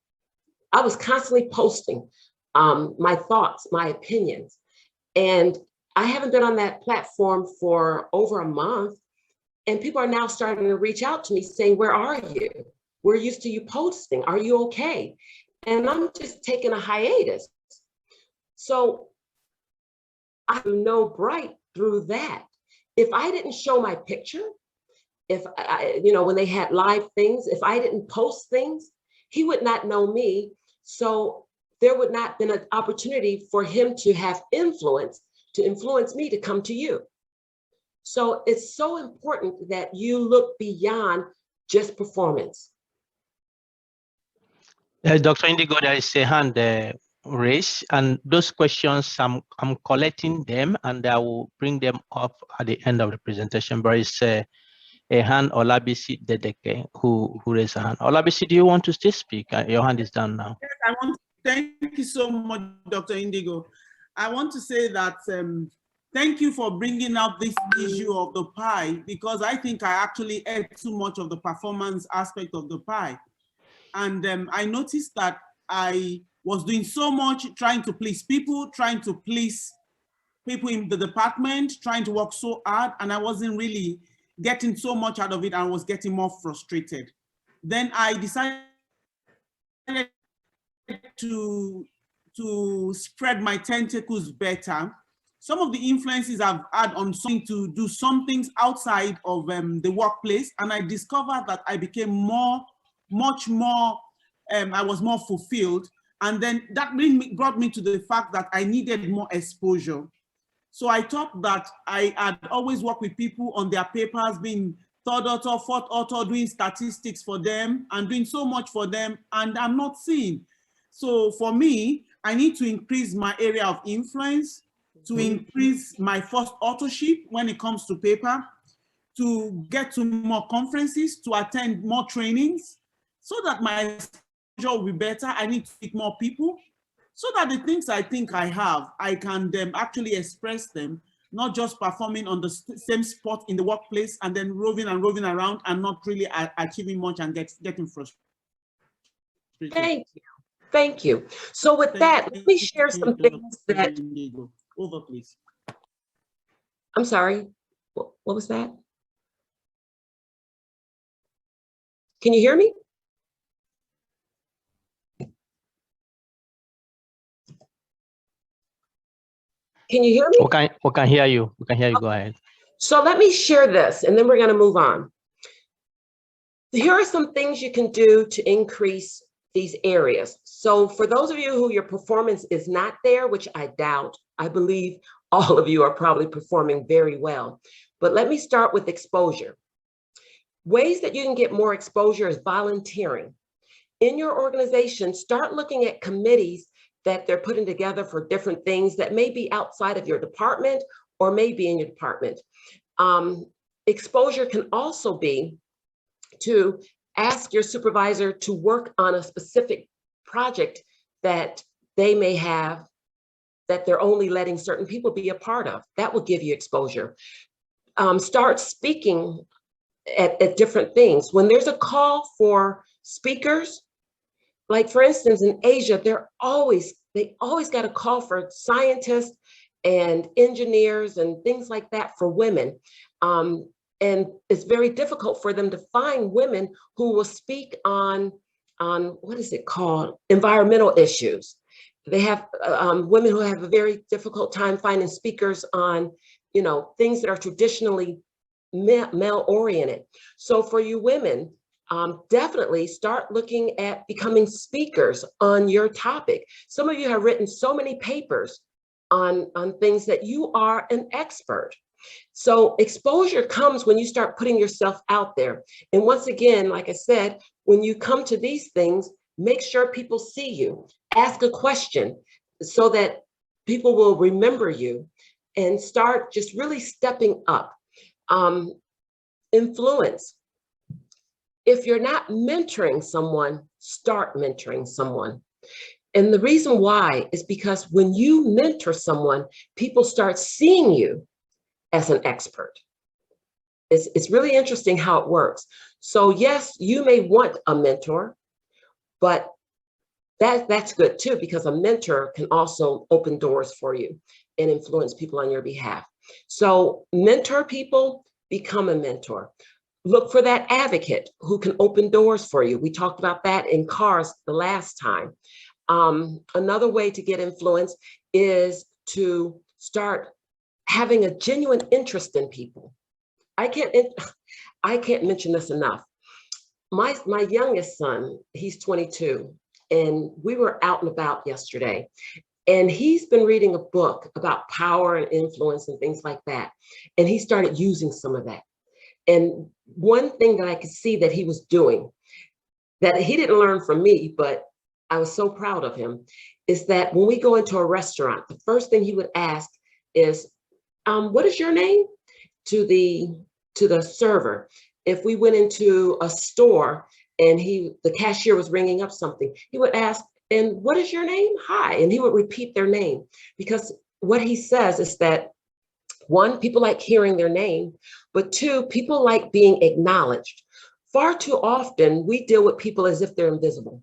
I was constantly posting my thoughts, my opinions. And I haven't been on that platform for over a month. And people are now starting to reach out to me saying, where are you? We're used to you posting. Are you okay? And I'm just taking a hiatus. So I know Bright through that. If I didn't show my picture, if I, when they had live things, if I didn't post things, he would not know me. So there would not have been an opportunity for him to have influence, to influence me to come to you. So it's so important that you look beyond just performance. Dr. Indigo, there is a hand raised, and those questions, I'm collecting them, and I will bring them up at the end of the presentation. But it's a hand, Olabisi Dedeke, who raised a hand. Olabisi, do you want to still speak? Your hand is down now. Yes, I want to thank you so much, Dr. Indigo. I want to say that thank you for bringing up this issue of the pie, because I think I actually ate too much of the performance aspect of the pie. And I noticed that I was doing so much trying to please people, trying to please people in the department, trying to work so hard, and I wasn't really getting so much out of it, and I was getting more frustrated. Then I decided to spread my tentacles better. Some of the influences I've had on something to do some things outside of the workplace, and I discovered that I became much more, I was more fulfilled. And then that brought me to the fact that I needed more exposure. So I thought that I had always worked with people on their papers, being third author, fourth author, doing statistics for them and doing so much for them, and I'm not seeing. So for me, I need to increase my area of influence, to increase my first authorship when it comes to paper, to get to more conferences, to attend more trainings, so that my exposure will be better. I need to meet more people, so that the things I think I have, I can actually express them, not just performing on the same spot in the workplace and then roving around and not really achieving much and getting frustrated. Thank you. Thank you. So with that, let me share some things that... Over, please. I'm sorry, what was that? Can you hear me? Can you hear me? We can hear you. We can hear you. Go ahead. So let me share this, and then we're going to move on. Here are some things you can do to increase these areas. So for those of you who your performance is not there, which I doubt, I believe all of you are probably performing very well. But let me start with exposure. Ways that you can get more exposure is volunteering. In your organization, start looking at committees that they're putting together for different things that may be outside of your department or may be in your department. Exposure can also be to ask your supervisor to work on a specific project that they may have that they're only letting certain people be a part of. That will give you exposure. Start speaking at different things. When there's a call for speakers, like for instance, in Asia, they always got a call for scientists and engineers and things like that for women. And it's very difficult for them to find women who will speak on what is it called? Environmental issues. They have women who have a very difficult time finding speakers on, you know, things that are traditionally male oriented. So for you women, definitely start looking at becoming speakers on your topic. Some of you have written so many papers on things that you are an expert. So exposure comes when you start putting yourself out there. And once again, like I said, when you come to these things, make sure people see you. Ask a question so that people will remember you, and start just really stepping up. Influence. If you're not mentoring someone, start mentoring someone. And the reason why is because when you mentor someone, people start seeing you as an expert. It's really interesting how it works. So yes, you may want a mentor, but that's good too, because a mentor can also open doors for you and influence people on your behalf. So mentor people, become a mentor. Look for that advocate who can open doors for you. We talked about that in cars the last time. Another way to get influence is to start having a genuine interest in people. I can't mention this enough. My youngest son, he's 22, and we were out and about yesterday, and he's been reading a book about power and influence and things like that. And he started using some of that. And one thing that I could see that he was doing that he didn't learn from me, but I was so proud of him, is that when we go into a restaurant, the first thing he would ask is, what is your name? To the server. If we went into a store and the cashier was ringing up something, he would ask, and what is your name? Hi. And he would repeat their name, because what he says is that, one, people like hearing their name, but two, people like being acknowledged. Far too often, we deal with people as if they're invisible.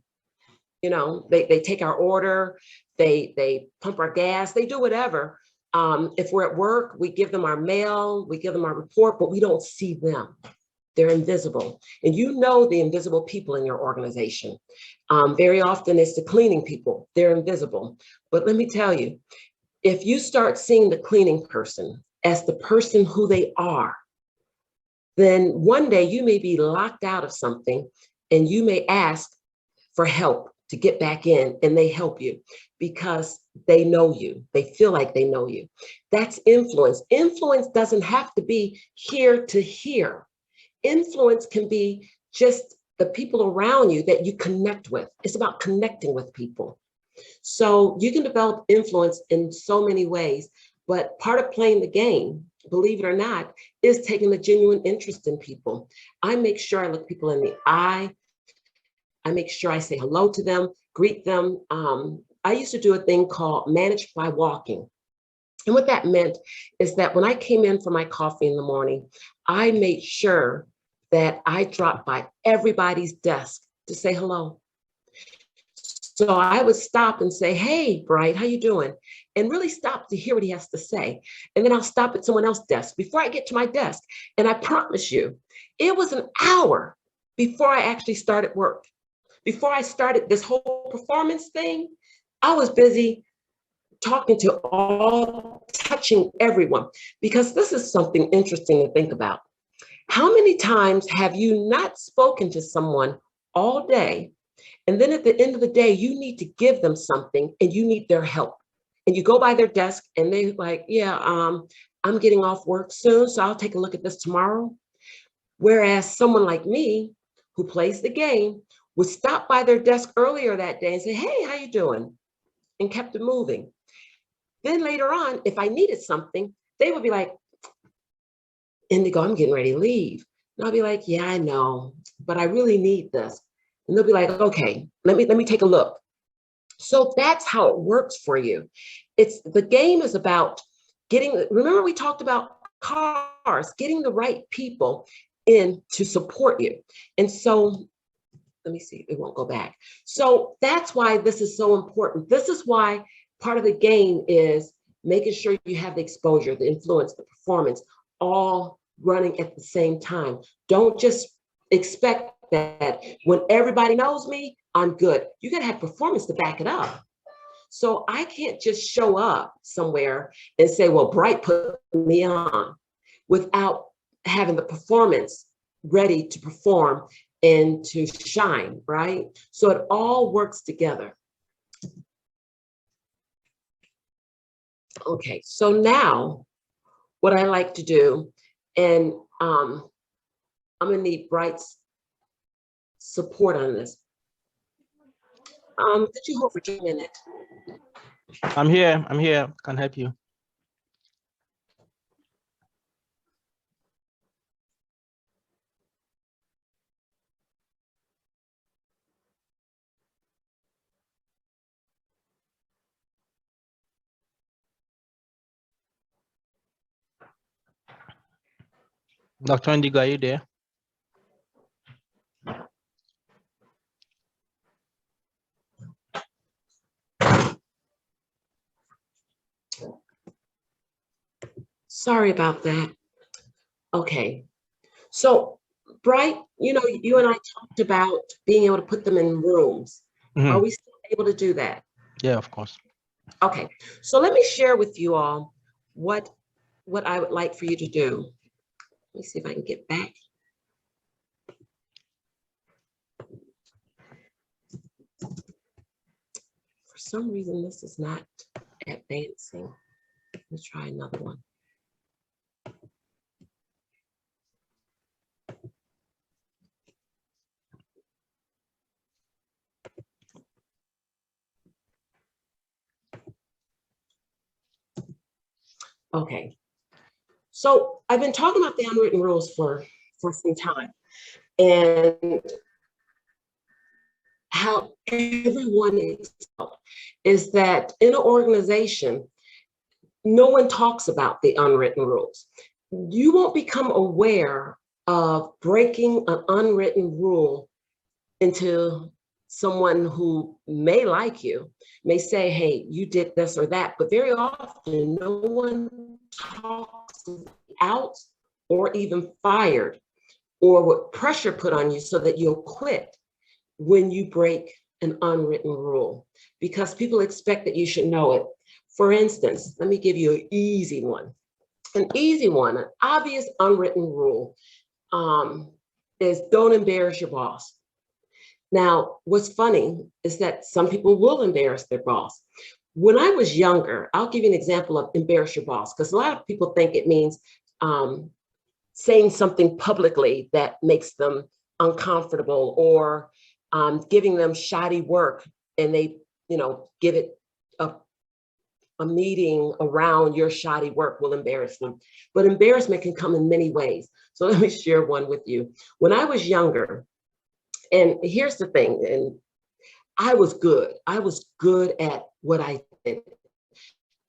You know, they take our order, they pump our gas, they do whatever. If we're at work, we give them our mail, we give them our report, but we don't see them. They're invisible. And you know the invisible people in your organization. Very often it's the cleaning people, they're invisible. But let me tell you, if you start seeing the cleaning person as the person who they are, then one day you may be locked out of something and you may ask for help to get back in, and they help you because they know you. They feel like they know you. That's influence. Influence doesn't have to be here to here. Influence can be just the people around you that you connect with. It's about connecting with people. So you can develop influence in so many ways, but part of playing the game, believe it or not, is taking a genuine interest in people. I make sure I look people in the eye. I make sure I say hello to them, greet them. I used to do a thing called manage by walking. And what that meant is that when I came in for my coffee in the morning, I made sure that I dropped by everybody's desk to say hello. So I would stop and say, hey, Bright, how you doing? And really stop to hear what he has to say. And then I'll stop at someone else's desk before I get to my desk. And I promise you, it was an hour before I actually started work. Before I started this whole performance thing, I was busy talking to touching everyone, because this is something interesting to think about. How many times have you not spoken to someone all day, and then at the end of the day, you need to give them something and you need their help? And you go by their desk and they're like, yeah, I'm getting off work soon, so I'll take a look at this tomorrow. Whereas someone like me, who plays the game, would stop by their desk earlier that day and say, hey, how you doing? And kept it moving. Then later on, if I needed something, they would be like, Indigo, I'm getting ready to leave. And I'll be like, yeah, I know, but I really need this. And they'll be like, okay, let me take a look. So that's how it works for you. The game is about getting, remember we talked about cars, getting the right people in to support you. And so, let me see, it won't go back. So that's why this is so important. This is why part of the game is making sure you have the exposure, the influence, the performance, all running at the same time. Don't just expect that when everybody knows me, I'm good. You gotta have performance to back it up. So I can't just show up somewhere and say, well, Bright put me on, without having the performance ready to perform and to shine, right? So it all works together. Okay, so now what I like to do, and I'm gonna need Bright's support on this. Could you hold for 2 minutes? I'm here, can help you. Dr. Indigo, are you there? Sorry about that. Okay, so Bright, you know, you and I talked about being able to put them in rooms. Are we still able to do that? Yeah, of course. Okay, so let me share with you all what I would like for you to do. Let me see if I can get back. For some reason, this is not advancing. Let's try another one. Okay, so I've been talking about the unwritten rules for some time, and how everyone is that in an organization, no one talks about the unwritten rules. You won't become aware of breaking an unwritten rule until someone who may like you may say, hey, you did this or that, but very often no one talks out or even fired or with pressure put on you so that you'll quit when you break an unwritten rule, because people expect that you should know it. For instance, let me give you an easy one. An easy one, an obvious unwritten rule is don't embarrass your boss. Now, what's funny is that some people will embarrass their boss. When I was younger, I'll give you an example of embarrass your boss, because a lot of people think it means saying something publicly that makes them uncomfortable, or giving them shoddy work, and they, you know, give it a meeting around your shoddy work will embarrass them. But embarrassment can come in many ways. So let me share one with you. When I was younger, and here's the thing, and I was good at what I did.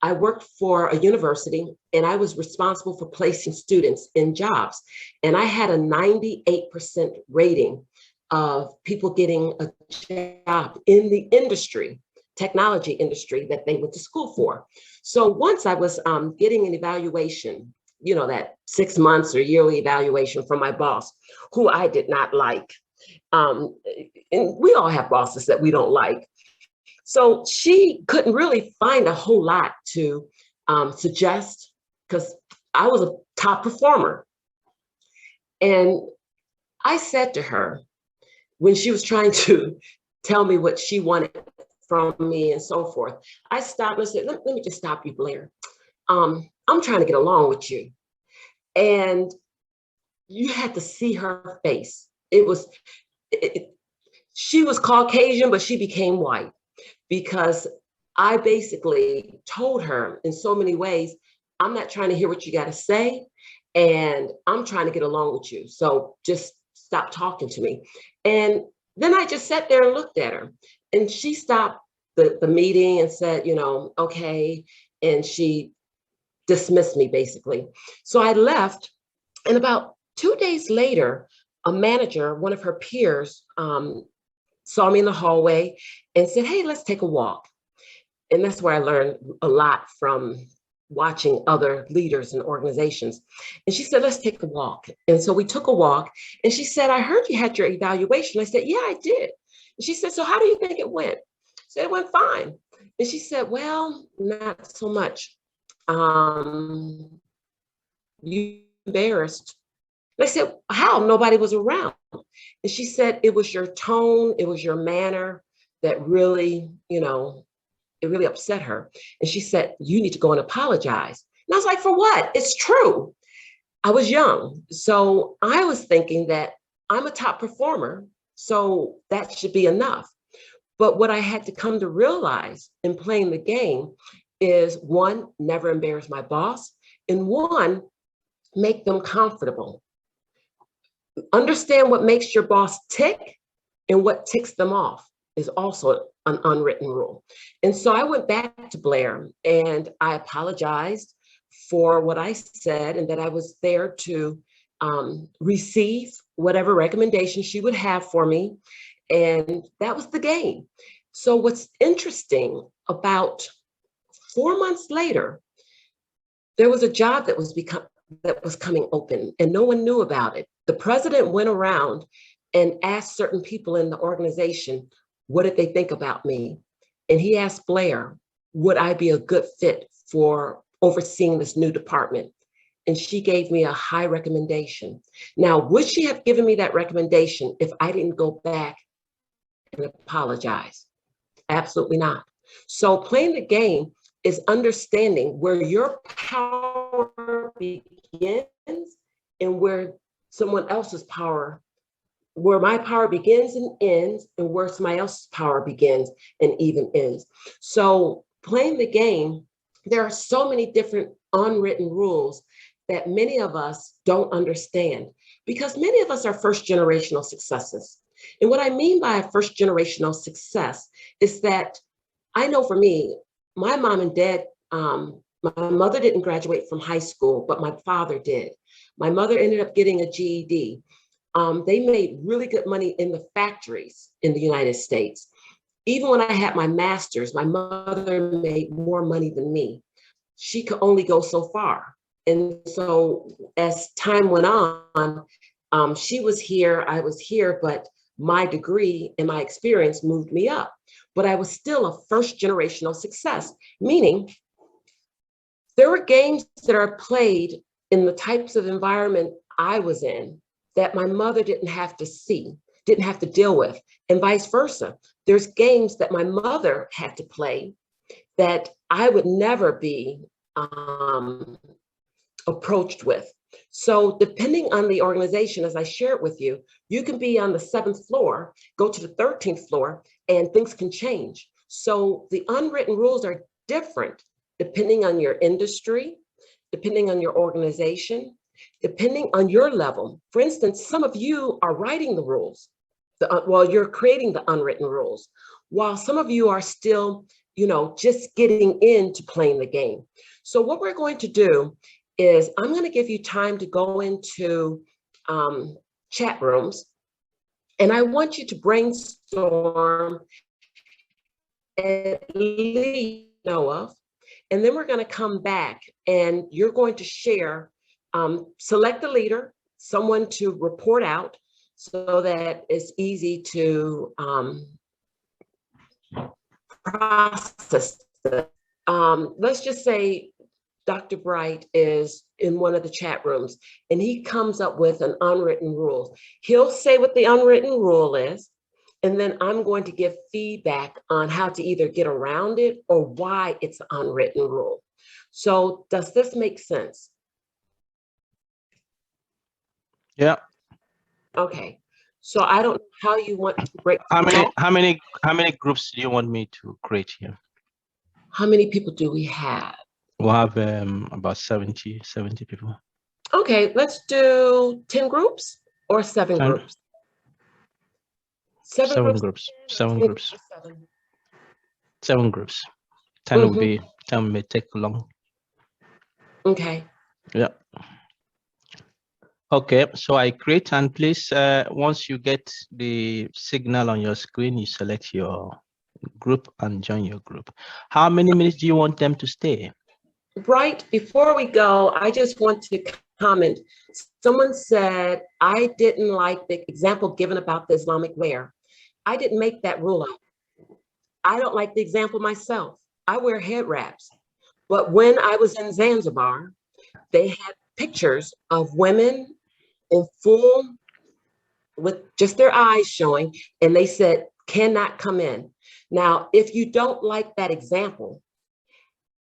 I worked for a university, and I was responsible for placing students in jobs. And I had a 98% rating of people getting a job in the industry, technology industry that they went to school for. So once I was getting an evaluation, you know, that 6 months or yearly evaluation from my boss, who I did not like. And we all have bosses that we don't like. So she couldn't really find a whole lot to suggest, because I was a top performer. And I said to her, when she was trying to tell me what she wanted from me and so forth, I stopped and said, let me just stop you, Blair. I'm trying to get along with you. And you had to see her face. She was Caucasian, but she became white, because I basically told her in so many ways, I'm not trying to hear what you got to say. and I'm trying to get along with you. So just stop talking to me. And then I just sat there and looked at her, and she stopped the meeting and said, you know, okay. And she dismissed me basically. So I left, and about 2 days later, a manager, one of her peers, saw me in the hallway and said, hey, let's take a walk. And that's where I learned a lot from watching other leaders and organizations. And she said, let's take a walk. And so we took a walk, and she said, I heard you had your evaluation. I said, yeah, I did. And she said, so how do you think it went? I said, it went fine. And she said, well, not so much. You embarrassed. And I said, how? Nobody was around. And she said, it was your tone, it was your manner that really, you know, it really upset her. And she said, you need to go and apologize. And I was like, for what? It's true. I was young. So I was thinking that I'm a top performer, so that should be enough. But what I had to come to realize in playing the game is, one, never embarrass my boss, and one, make them comfortable. Understand what makes your boss tick and what ticks them off is also an unwritten rule. And so I went back to Blair and I apologized for what I said, and that I was there to receive whatever recommendation she would have for me. And that was the game. So what's interesting, about 4 months later, there was a job that was coming open, and no one knew about it. The president went around and asked certain people in the organization, what did they think about me? And he asked Blair, would I be a good fit for overseeing this new department? And she gave me a high recommendation. Now, would she have given me that recommendation if I didn't go back and apologize? Absolutely not. So playing the game is understanding where your power begins and where someone else's power, where my power begins and ends, and where somebody else's power begins and even ends. So playing the game, there are so many different unwritten rules that many of us don't understand, because many of us are first generational successes. And what I mean by a first generational success is that, I know for me, my mom and dad, my mother didn't graduate from high school, but my father did. My mother ended up getting a GED. They made really good money in the factories in the United States. Even when I had my master's, my mother made more money than me. She could only go so far. And so as time went on, she was here, I was here, but my degree and my experience moved me up. But I was still a first generational success, meaning there were games that are played in the types of environment I was in that my mother didn't have to see, didn't have to deal with, and vice versa. There's games that my mother had to play that I would never be approached with. So depending on the organization, as I shared with you, you can be on the 7th floor, go to the 13th floor, and things can change. So the unwritten rules are different depending on your industry, depending on your organization, depending on your level. For instance, some of you are writing the rules. Well, you're creating the unwritten rules, while some of you are still, just getting into playing the game. So what we're going to do is I'm going to give you time to go into chat rooms, and I want you to brainstorm at least know of, and then we're going to come back and you're going to share, select a leader, someone to report out so that it's easy to process it. Let's just say Dr. Bright is in one of the chat rooms and he comes up with an unwritten rule. He'll say what the unwritten rule is, and then I'm going to give feedback on how to either get around it or why it's an unwritten rule. So does this make sense? Yeah. Okay. So I don't know how you want to break. How many groups do you want me to create here? How many people do we have? We'll have about 70 people. Okay, let's do 10 groups or 7 10. groups. 7 7 groups. groups. 10 or 7 10 groups. or 7. 7 groups. 10 will be 10 may take long. Okay. Yeah. Okay, so I create, and please, once you get the signal on your screen, you select your group and join your group. How many minutes do you want them to stay? Right before we go, I just want to comment. Someone said, I didn't like the example given about the Islamic wear. I didn't make that rule up. I don't like the example myself. I wear head wraps. But when I was in Zanzibar, they had pictures of women in full with just their eyes showing, and they said, cannot come in. Now, if you don't like that example,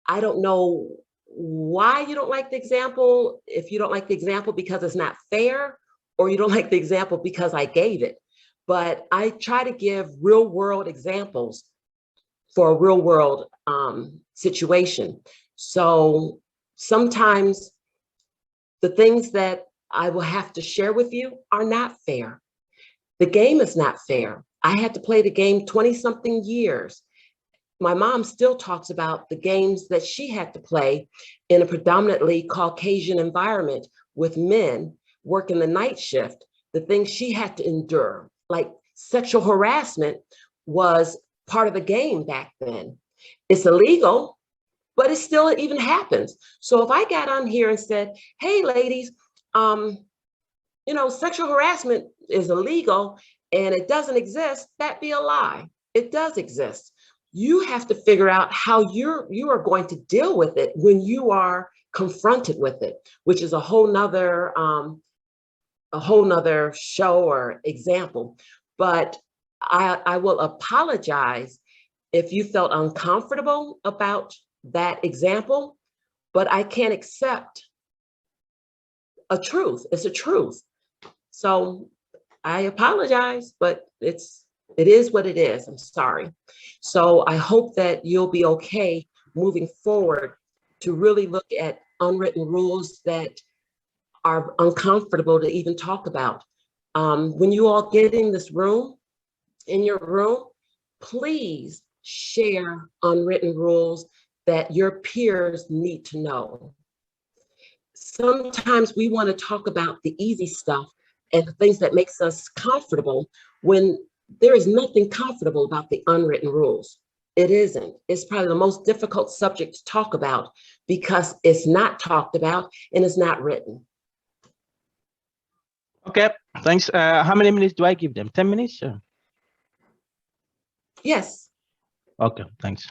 I don't know why you don't like the example. If you don't like the example because it's not fair, or you don't like the example because I gave it. But I try to give real world examples for a real world situation. So sometimes the things that I will have to share with you are not fair. The game is not fair. I had to play the game 20 something years. My mom still talks about the games that she had to play in a predominantly Caucasian environment with men working the night shift, the things she had to endure, like sexual harassment was part of the game back then. It's illegal, but it still even happens. So if I got on here and said, hey, ladies, sexual harassment is illegal and it doesn't exist, that'd be a lie. It does exist. You have to figure out how you are going to deal with it when you are confronted with it, which is a whole nother show or example. But I will apologize if you felt uncomfortable about that example, but I can't accept a truth. It's a truth. So I apologize, but it is what it is. I'm sorry. So I hope that you'll be okay moving forward to really look at unwritten rules that are uncomfortable to even talk about. When you all get in this room, in your room, please share unwritten rules that your peers need to know. Sometimes we want to talk about the easy stuff and the things that makes us comfortable when there is nothing comfortable about the unwritten rules. It isn't. It's probably the most difficult subject to talk about because it's not talked about and it's not written. Okay, thanks. How many minutes do I give them? 10 minutes? Yes. Okay, thanks.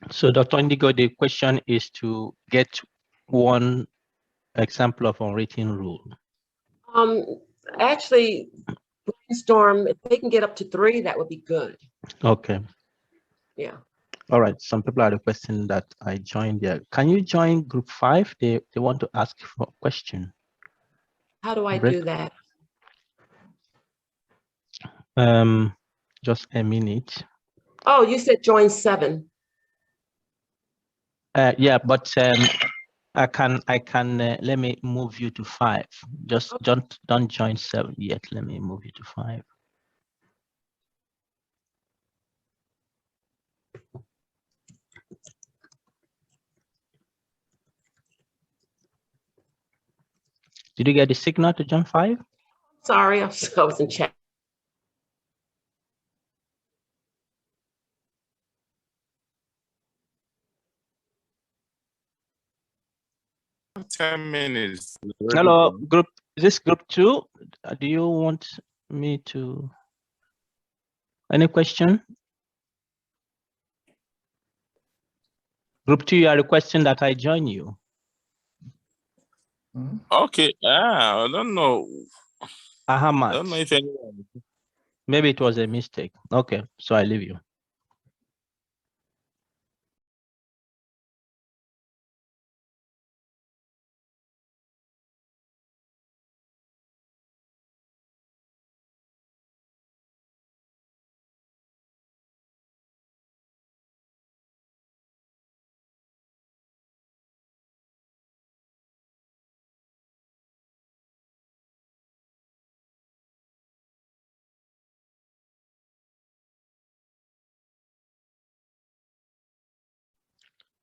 So Dr. Indigo, the question is to get one example of unwritten rule. Actually, brainstorm, if they can get up to 3, that would be good. Okay. Yeah. All right. Some people are requesting that I join there. Can you join group 5? They want to ask for a question. How do I Break. do that? Just a minute. Oh, you said join 7. Yeah, but I can let me move you to 5. Just don't join 7 yet. Let me move you to 5. Did you get the signal to join 5? Sorry, I was in chat. Minutes. Hello, group. Is this group 2? Do you want me to? Any question? Group 2, you are requesting that I join you. Okay. I don't know. Ahmad. I don't know if anyone. Maybe it was a mistake. Okay, so I leave you.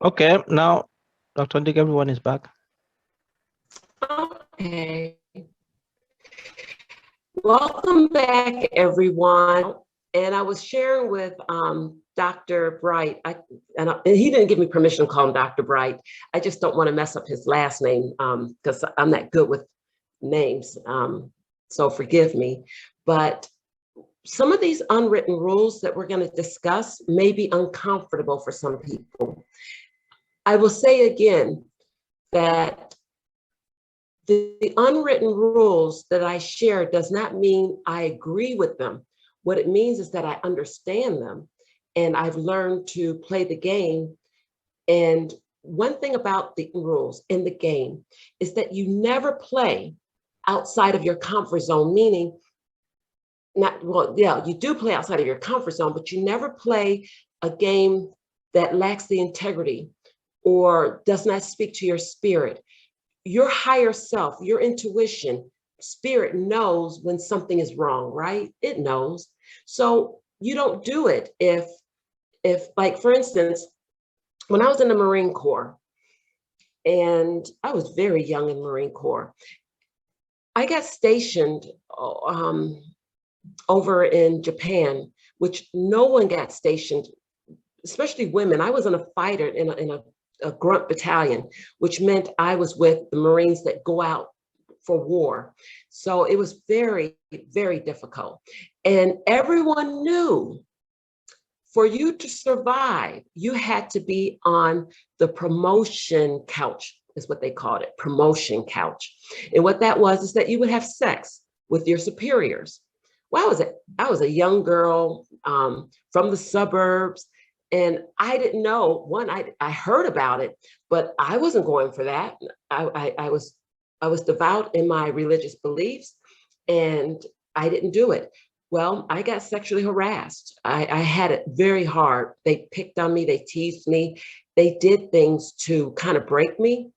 Okay, now Dr. Indigo, everyone is back. Okay. Welcome back, everyone. And I was sharing with Dr. Bright, and he didn't give me permission to call him Dr. Bright. I just don't want to mess up his last name because I'm not good with names. So forgive me. But some of these unwritten rules that we're going to discuss may be uncomfortable for some people. I will say again that the unwritten rules that I share does not mean I agree with them. What it means is that I understand them and I've learned to play the game. And one thing about the rules in the game is that you never play outside of your comfort zone, meaning you do play outside of your comfort zone, but you never play a game that lacks the integrity or does not speak to your spirit. Your higher self, your intuition, spirit knows when something is wrong, right? It knows. So you don't do it if like, for instance, when I was in the Marine Corps, and I was very young in the Marine Corps, I got stationed over in Japan, which no one got stationed, especially women. I was in a fighter in a grunt battalion, which meant I was with the Marines that go out for war. So it was very, very difficult. And everyone knew for you to survive, you had to be on the promotion couch, is what they called it, promotion couch. And what that was is that you would have sex with your superiors. Well, I was a young girl from the suburbs, and I didn't know, I heard about it, but I wasn't going for that. I was devout in my religious beliefs, and I didn't do it. Well, I got sexually harassed. I had it very hard. They picked on me, they teased me, they did things to kind of break me,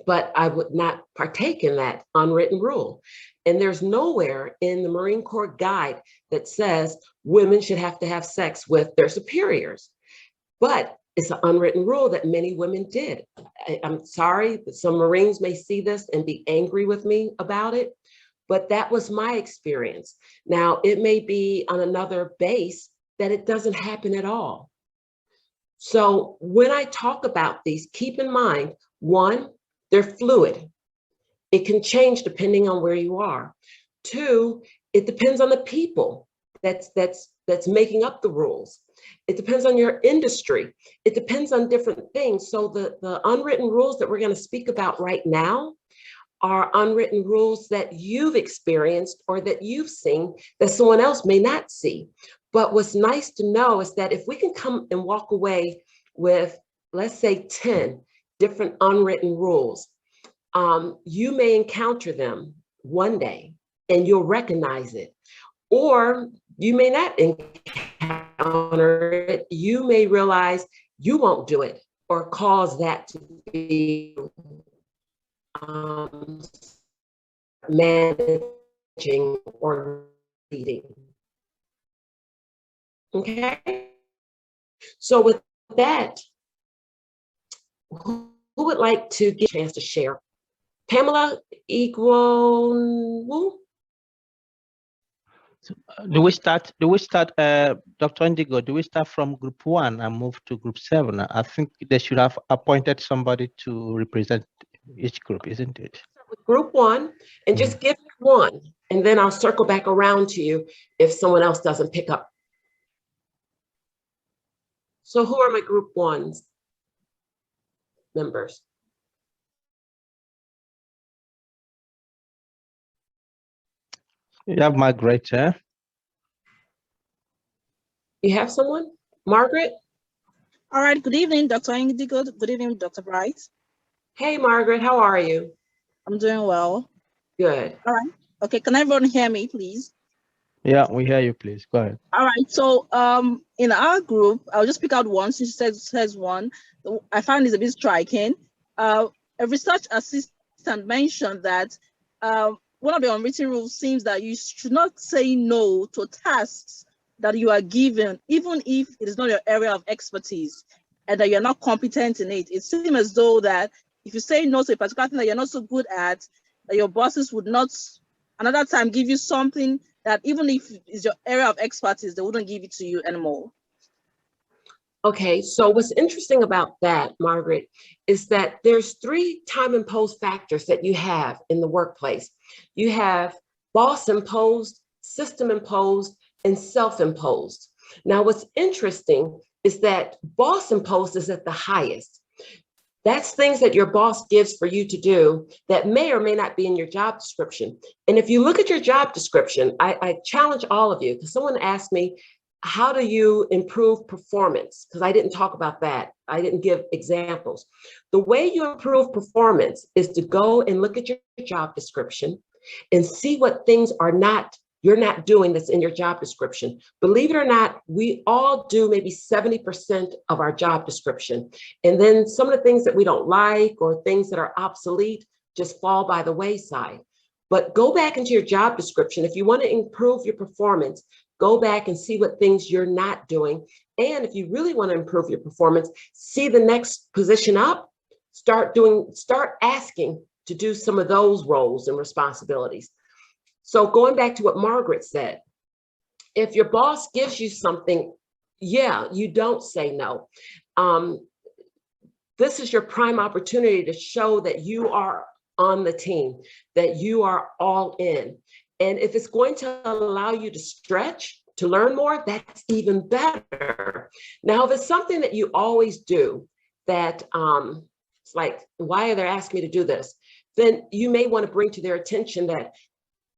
but I would not partake in that unwritten rule. And there's nowhere in the Marine Corps guide that says women should have to have sex with their superiors. But it's an unwritten rule that many women did. I'm sorry that some Marines may see this and be angry with me about it, but that was my experience. Now, it may be on another base that it doesn't happen at all. So when I talk about these, keep in mind, one, they're fluid. It can change depending on where you are. Two, it depends on the people that's making up the rules. It depends on your industry. It depends on different things. So the unwritten rules that we're going to speak about right now are unwritten rules that you've experienced or that you've seen that someone else may not see. But what's nice to know is that if we can come and walk away with, let's say, 10 different unwritten rules, you may encounter them one day and you'll recognize it. Or you may not encounter it. You may realize you won't do it or cause that to be managing or leading. Okay. So with that, who would like to get a chance to share? Pamela Equal. Do we start, Dr. Indigo, do we start from group 1 and move to group 7? I think they should have appointed somebody to represent each group, isn't it? Group 1, and just give me one, and then I'll circle back around to you if someone else doesn't pick up. So who are my group 1's members? You have Margaret, eh? You have someone? Margaret? All right, good evening, Dr. Indigo. Good evening, Dr. Bright. Hey, Margaret, how are you? I'm doing well. Good. All right. Okay, can everyone hear me, please? Yeah, we hear you, please. Go ahead. All right, so in our group, I'll just pick out one since it says one. I find it's a bit striking. A research assistant mentioned that one of the unwritten rules seems that you should not say no to tasks that you are given, even if it is not your area of expertise and that you're not competent in it. It seems as though that if you say no to a particular thing that you're not so good at, that your bosses would not another time give you something that even if it's your area of expertise, they wouldn't give it to you anymore. Okay, so what's interesting about that, Margaret, is that there's 3 time-imposed factors that you have in the workplace. You have boss-imposed, system-imposed, and self-imposed. Now, what's interesting is that boss-imposed is at the highest. That's things that your boss gives for you to do that may or may not be in your job description. And if you look at your job description, I challenge all of you, because someone asked me, how do you improve performance? Because I didn't talk about that. I didn't give examples. The way you improve performance is to go and look at your job description and see what things you're not doing that's in your job description. Believe it or not, we all do maybe 70% of our job description. And then some of the things that we don't like or things that are obsolete just fall by the wayside. But go back into your job description. If you want to improve your performance, go back and see what things you're not doing. And if you really want to improve your performance, see the next position up, start asking to do some of those roles and responsibilities. So going back to what Margaret said, if your boss gives you something, yeah, you don't say no. This is your prime opportunity to show that you are on the team, that you are all in. And if it's going to allow you to stretch, to learn more, that's even better. Now, if it's something that you always do, that it's like, why are they asking me to do this? Then you may want to bring to their attention that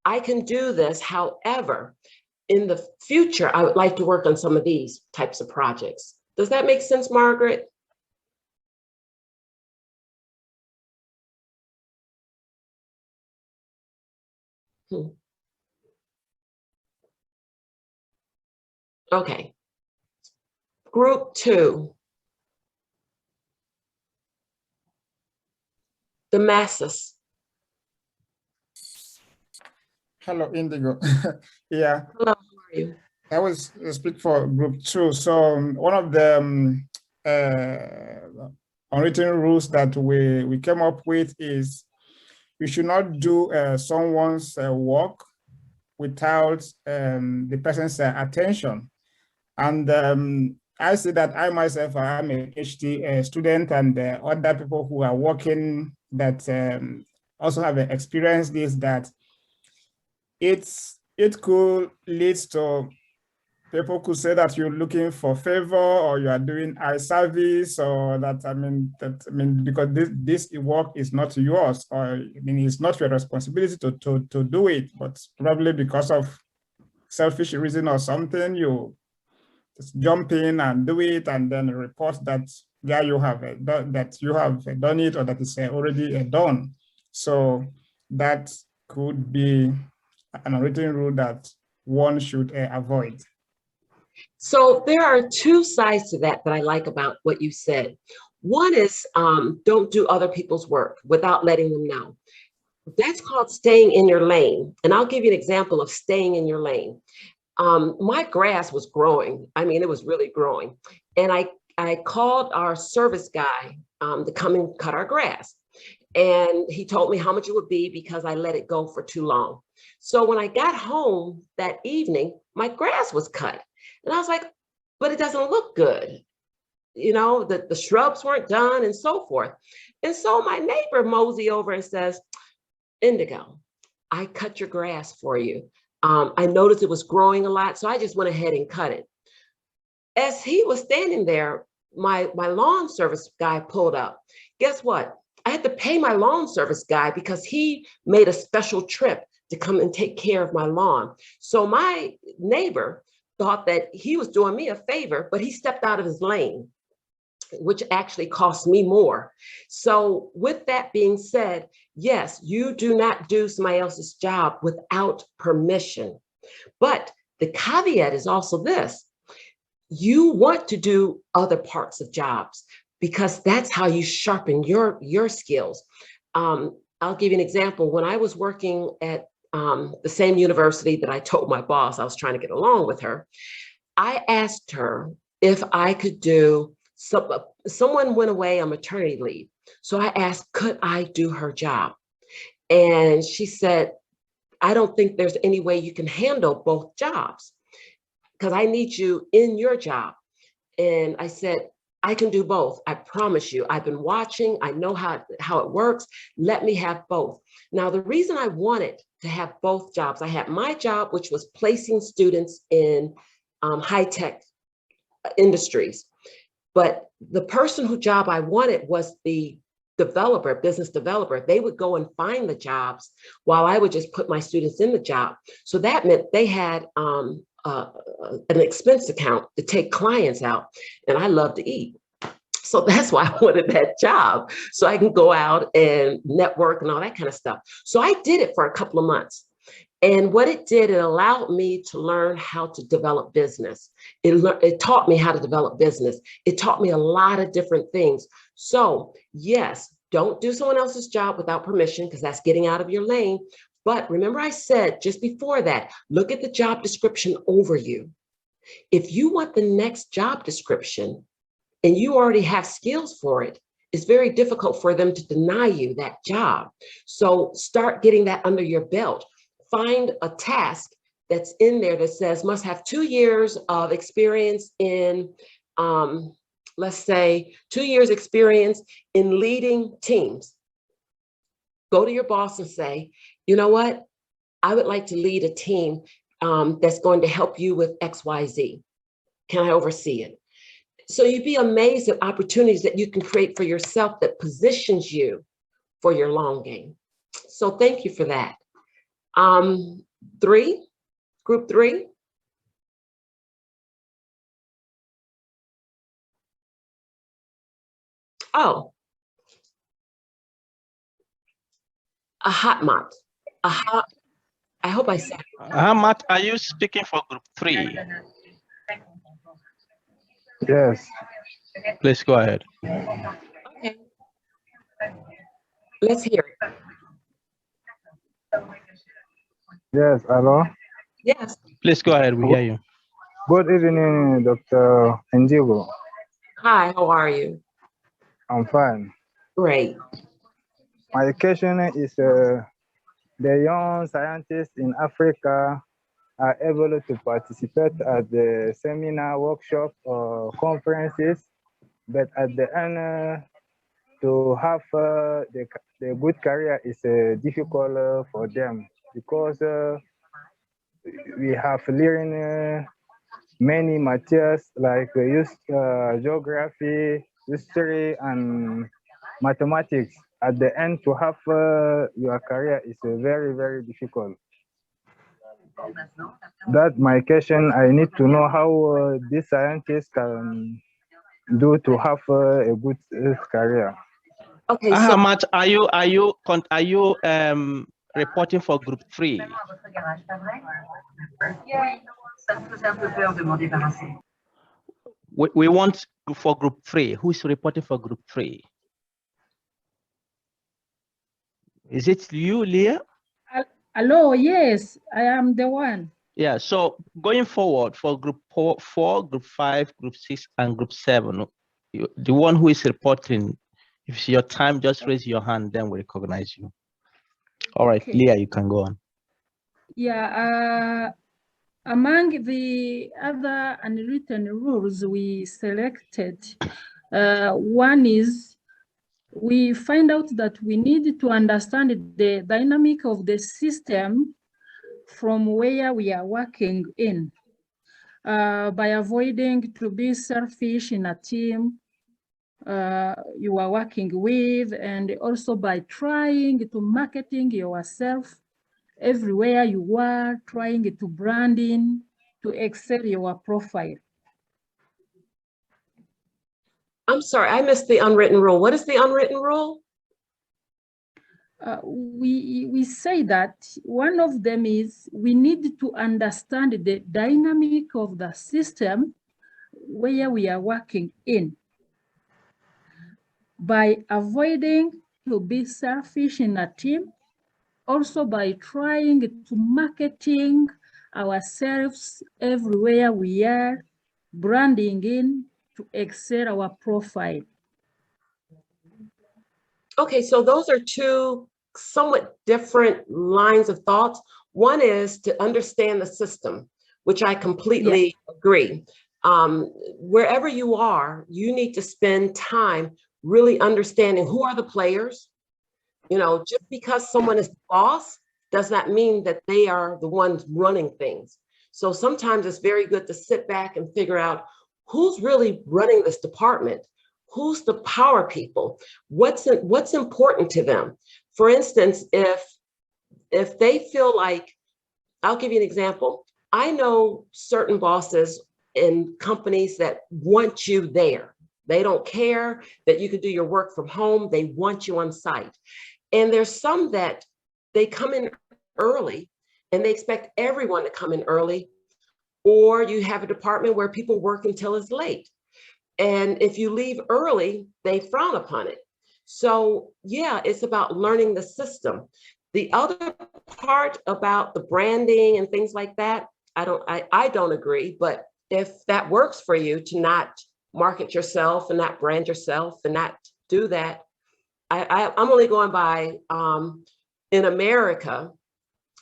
I can do this. However, in the future, I would like to work on some of these types of projects. Does that make sense, Margaret? Okay. Group 2. The masses. Hello, Indigo. Yeah. Hello, how are you? I was speak for group 2. So one of the unwritten rules that we came up with is you should not do someone's work without the person's attention. And I see that I myself, I am a PhD student, and other people who are working that also have experienced this, that it could lead to people could say that you're looking for favor or you are doing eye service or that, because this work is not yours, or it's not your responsibility to do it, but probably because of selfish reason or something, you just jump in and do it and then report that, yeah, you have done it, or that is already done. So that could be an unwritten rule that one should avoid. So there are two sides to that I like about what you said. One is don't do other people's work without letting them know. That's called staying in your lane. And I'll give you an example of staying in your lane. My grass was growing. I mean, it was really growing. And I called our service guy to come and cut our grass. And he told me how much it would be because I let it go for too long. So when I got home that evening, my grass was cut. And I was like, but it doesn't look good. You know, the shrubs weren't done and so forth. And so my neighbor mosey over and says, Indigo, I cut your grass for you. I noticed it was growing a lot, so I just went ahead and cut it. As he was standing there, my lawn service guy pulled up. Guess what? I had to pay my lawn service guy because he made a special trip to come and take care of my lawn. So my neighbor thought that he was doing me a favor, but he stepped out of his lane, which actually cost me more. So with that being said, yes, you do not do somebody else's job without permission. But the caveat is also this: you want to do other parts of jobs because that's how you sharpen your skills. I'll give you an example. When I was working at the same university that I told my boss I was trying to get along with her, I asked her if I could do someone went away on maternity leave. So I asked, could I do her job? And she said, I don't think there's any way you can handle both jobs because I need you in your job. And I said, I can do both. I promise you. I've been watching. I know how it works. Let me have both. Now, the reason I wanted to have both jobs, I had my job, which was placing students in high-tech industries. But the person whose job I wanted was the developer, business developer. They would go and find the jobs while I would just put my students in the job. So that meant they had an expense account to take clients out, and I love to eat. So that's why I wanted that job, so I can go out and network and all that kind of stuff. So I did it for a couple of months. And what it did, it allowed me to learn how to develop business. It taught me how to develop business. It taught me a lot of different things. So yes, don't do someone else's job without permission because that's getting out of your lane. But remember I said just before that, look at the job description over you. If you want the next job description and you already have skills for it, it's very difficult for them to deny you that job. So start getting that under your belt. Find a task that's in there that says must have 2 years of experience in, let's say 2 years experience in leading teams. Go to your boss and say, you know what? I would like to lead a team that's going to help you with XYZ. Can I oversee it? So you'd be amazed at opportunities that you can create for yourself that positions you for your long game. So thank you for that. 3, group 3. Oh, a hot mat. I hope I said. Matt, are you speaking for group 3? Yes. Please go ahead. Okay. Let's hear it. Yes, hello. Yes. Please go ahead. We hear you. Good evening, Dr. Indigo. Hi, how are you? I'm fine. Great. My question is the young scientists in Africa are able to participate at the seminar, workshop, or conferences, but at the end, to have the good career is difficult for them because we have learned many materials like geography, history, and mathematics. At the end, to have your career is very, very difficult. That my question. I need to know how these scientists can do to have a good career. Okay, so Ahmad, are you reporting for group 3? We want for group 3. Who's reporting for group 3? Is it you, Leah? Hello, yes, I am the one. Yeah, so going forward for group 4, group 5, group 6, and group 7, the one who is reporting, if it's your time, just raise your hand, then we recognize you. All right, Okay. Leah, you can go on. Yeah, among the other unwritten rules we selected, one is we find out that we need to understand the dynamic of the system from where we are working in, by avoiding to be selfish in a team you are working with, and also by trying to marketing yourself everywhere you are, trying to branding to excel your profile. I'm sorry, I missed the unwritten rule. What is the unwritten rule? We say that one of them is we need to understand the dynamic of the system where we are working in by avoiding to be selfish in a team, also by trying to marketing ourselves everywhere we are, branding in to excel our profile. Okay, so those are two somewhat different lines of thoughts. One is to understand the system, which I completely agree. Wherever you are, you need to spend time really understanding who are the players. You know, just because someone is the boss does not mean that they are the ones running things. So sometimes it's very good to sit back and figure out who's really running this department. Who's the power people? What's important to them? For instance, if they feel like, I'll give you an example. I know certain bosses in companies that want you there. They don't care that you can do your work from home. They want you on site. And there's some that they come in early and they expect everyone to come in early, or you have a department where people work until it's late. And if you leave early, they frown upon it. So yeah, it's about learning the system. The other part about the branding and things like that, I don't agree, but if that works for you to not market yourself and not brand yourself and not do that, I'm only going by, in America,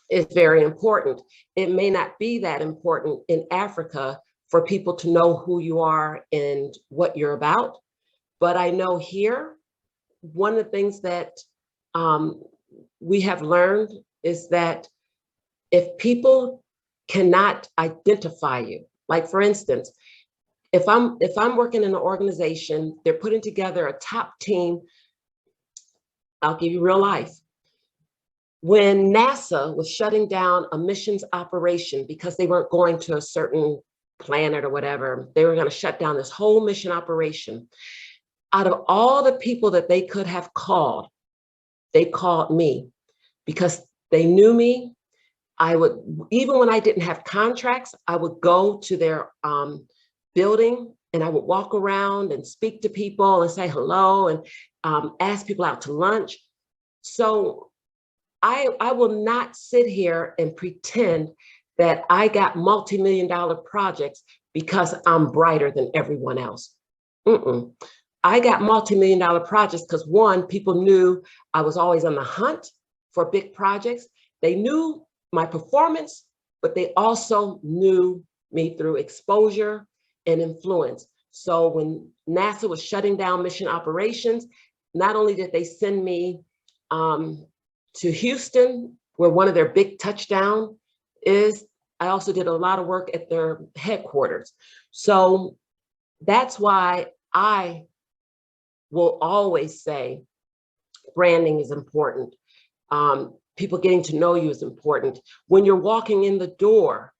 it's very important. It may not be that important in Africa for people to know who you are and what you're about. But I know here, one of the things that we have learned is that if people cannot identify you, like for instance, if I'm working in an organization, they're putting together a top team. I'll give you real life. When NASA was shutting down a missions operation because they weren't going to a certain planet or whatever, they were going to shut down this whole mission operation. Out of all the people that they could have called, they called me because they knew me. I would, even when I didn't have contracts, I would go to their building and I would walk around and speak to people and say hello and ask people out to lunch. So I will not sit here and pretend that I got multi-million-dollar projects because I'm brighter than everyone else. I got multi-million-dollar projects because one, people knew I was always on the hunt for big projects. They knew my performance, but they also knew me through exposure and influence. So when NASA was shutting down mission operations, not only did they send me to Houston, where one of their big touchdown is, I also did a lot of work at their headquarters. So that's why I will always say branding is important. People getting to know you is important. When you're walking in the door,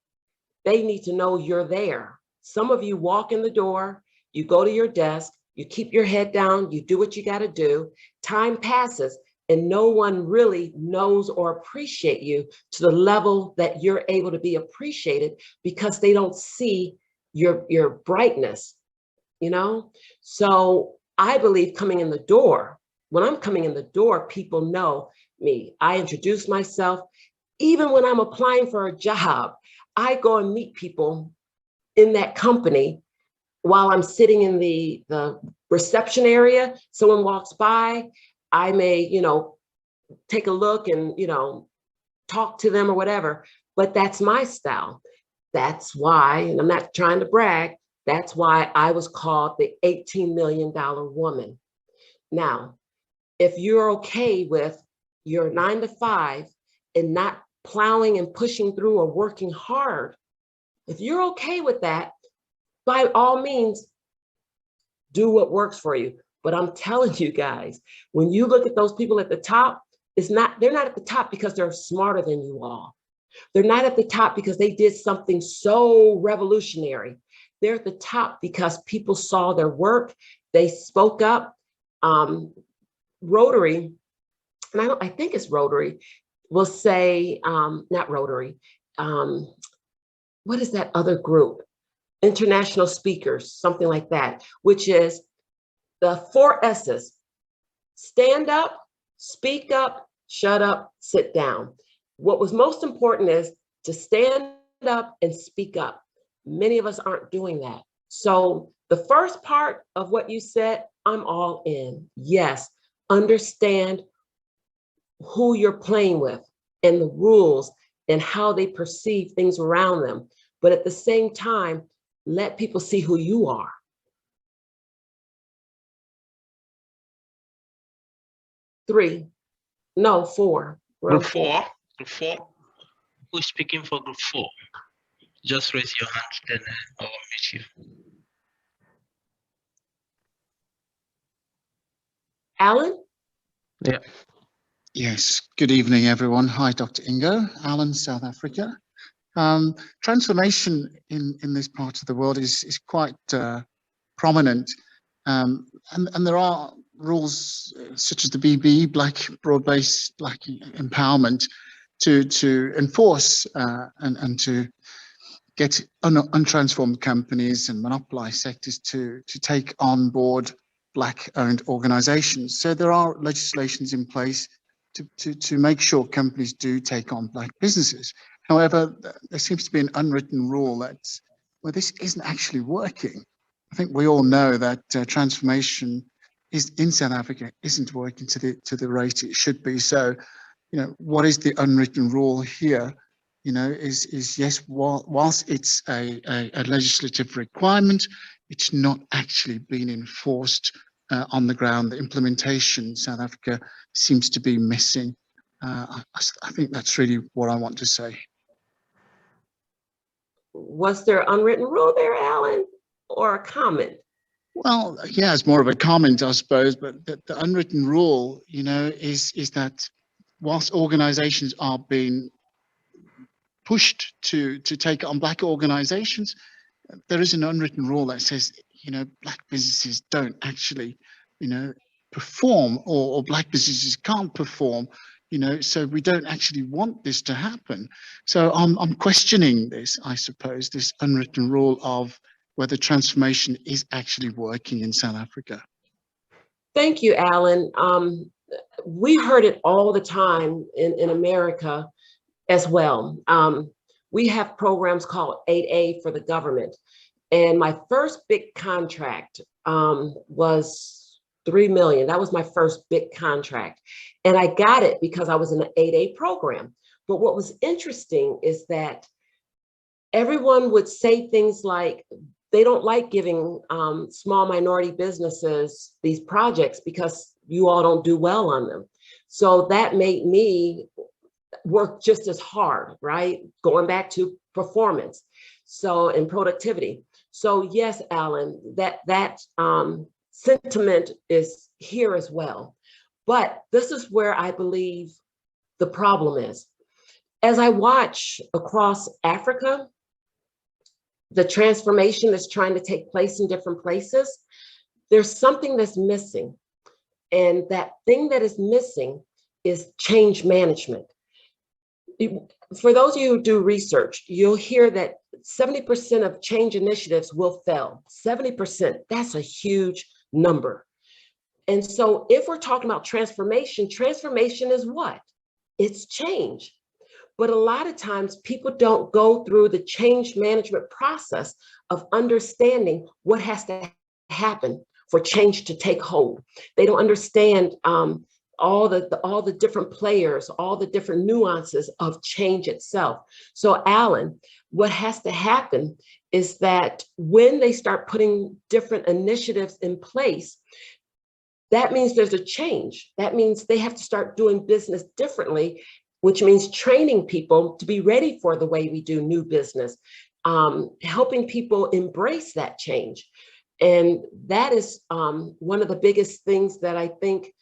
they need to know you're there. Some of you walk in the door, you go to your desk, you keep your head down, you do what you got to do. Time passes and no one really knows or appreciate you to the level that you're able to be appreciated because they don't see your brightness, you know? So I believe coming in the door, when I'm coming in the door, people know me. I introduce myself. Even when I'm applying for a job, I go and meet people in that company while I'm sitting in the reception area. Someone walks by, I may, take a look and, talk to them or whatever, but that's my style. That's why, and I'm not trying to brag, that's why I was called the $18 million woman. Now, if you're okay with your 9 to 5 and not plowing and pushing through or working hard, if you're okay with that, by all means, do what works for you. But I'm telling you guys, when you look at those people at the top, they're not at the top because they're smarter than you all. They're not at the top because they did something so revolutionary. They're at the top because people saw their work, they spoke up. Rotary, and I think it's Rotary, will say, not Rotary, what is that other group? International speakers, something like that, which is the 4 S's: stand up, speak up, shut up, sit down. What was most important is to stand up and speak up. Many of us aren't doing that. So the first part of what you said, I'm all in. Yes, understand who you're playing with and the rules and how they perceive things around them. But at the same time, let people see who you are. Four. Group four. Who's speaking for group 4? Just raise your hand, then I'll meet you. Alan? Yeah. Yes, good evening, everyone. Hi, Dr. Indigo, Alan, South Africa. Transformation in this part of the world is quite prominent, and there are rules such as the BB, Black Broad-Based Black Empowerment, to enforce and to get untransformed companies and monopolized sectors to take on board Black-owned organizations. So there are legislations in place to make sure companies do take on Black businesses. However, there seems to be an unwritten rule that, well, this isn't actually working. I think we all know that transformation in South Africa isn't working to the rate it should be. So, what is the unwritten rule here? Is yes, whilst it's a legislative requirement, it's not actually being enforced on the ground. The implementation in South Africa seems to be missing. I think that's really what I want to say. Was there unwritten rule there, Alan, or a comment? Well, yeah, it's more of a comment, I suppose, but the unwritten rule, is that whilst organizations are being pushed to take on Black organizations, there is an unwritten rule that says, Black businesses don't actually, perform, or Black businesses can't perform, so we don't actually want this to happen. So I'm questioning this, I suppose, this unwritten rule of whether transformation is actually working in South Africa. Thank you, Alan. We heard it all the time in America as well. We have programs called 8A for the government. And my first big contract was $3 million. That was my first big contract. And I got it because I was in an 8A program. But what was interesting is that everyone would say things like, they don't like giving small minority businesses these projects because you all don't do well on them. So that made me work just as hard, right? Going back to performance, so in productivity. So yes, Alan, that sentiment is here as well. But this is where I believe the problem is. As I watch across Africa, the transformation that's trying to take place in different places, there's something that's missing. And that thing that is missing is change management. For those of you who do research, you'll hear that 70% of change initiatives will fail. 70%, that's a huge number. And so if we're talking about transformation, transformation is what? It's change. But a lot of times people don't go through the change management process of understanding what has to happen for change to take hold. They don't understand all the different players, all the different nuances of change itself. So Alan, what has to happen is that when they start putting different initiatives in place, that means there's a change. That means they have to start doing business differently, which means training people to be ready for the way we do new business, helping people embrace that change. And that is one of the biggest things that I think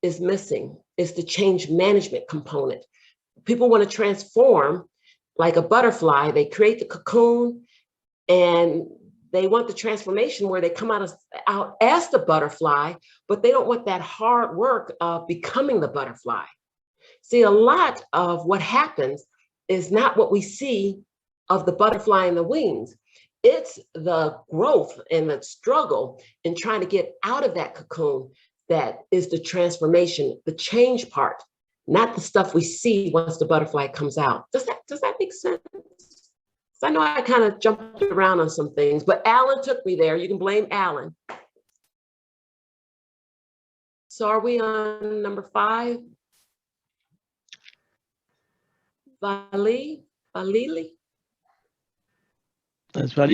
is missing, is the change management component. People want to transform like a butterfly. They create the cocoon and they want the transformation where they come out as the butterfly, but they don't want that hard work of becoming the butterfly. See, a lot of what happens is not what we see of the butterfly and the wings. It's the growth and the struggle in trying to get out of that cocoon that is the transformation, the change part, not the stuff we see once the butterfly comes out. Does that make sense? So I know I kind of jumped around on some things, but Alan took me there. You can blame Alan. So are we on number 5? Valili? That's valid.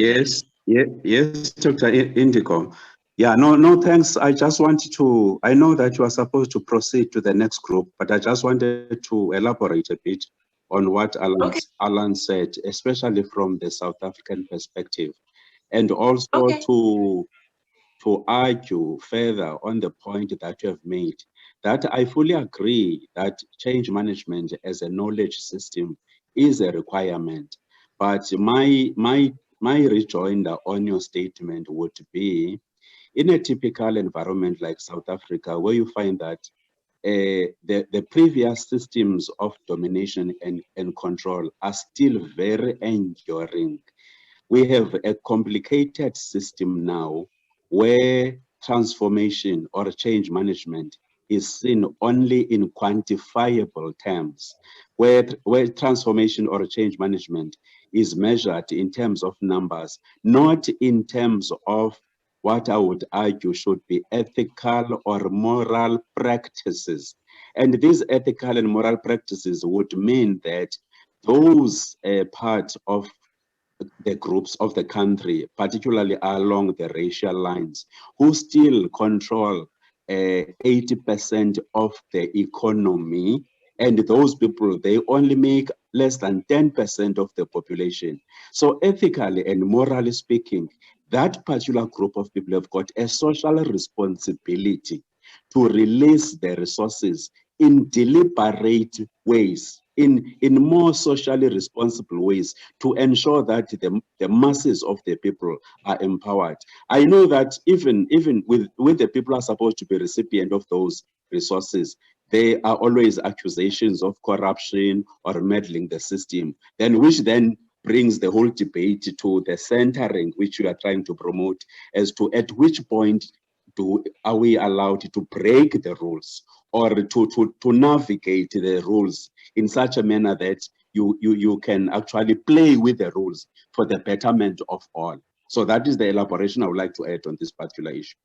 Yes, Dr. Indigo. Yeah, no, thanks. I just wanted to, I know that you are supposed to proceed to the next group, but I just wanted to elaborate a bit on what Alan said, especially from the South African perspective, and also to argue further on the point that you have made, that I fully agree that change management as a knowledge system is a requirement. But my rejoinder on your statement would be, in a typical environment like South Africa, where you find that the previous systems of domination and control are still very enduring. We have a complicated system now where transformation or change management is seen only in quantifiable terms, where transformation or change management is measured in terms of numbers, not in terms of what I would argue should be ethical or moral practices. And these ethical and moral practices would mean that those parts of the groups of the country, particularly along the racial lines, who still control 80% of the economy, and those people, they only make less than 10% of the population. So ethically and morally speaking, that particular group of people have got a social responsibility to release the resources in deliberate ways, in more socially responsible ways, to ensure that the masses of the people are empowered. I know that even with the people are supposed to be recipient of those resources, there are always accusations of corruption or meddling the system, which then brings the whole debate to the centering which we are trying to promote, as to at which point are we allowed to break the rules or to navigate the rules in such a manner that you can actually play with the rules for the betterment of all. So that is the elaboration I would like to add on this particular issue.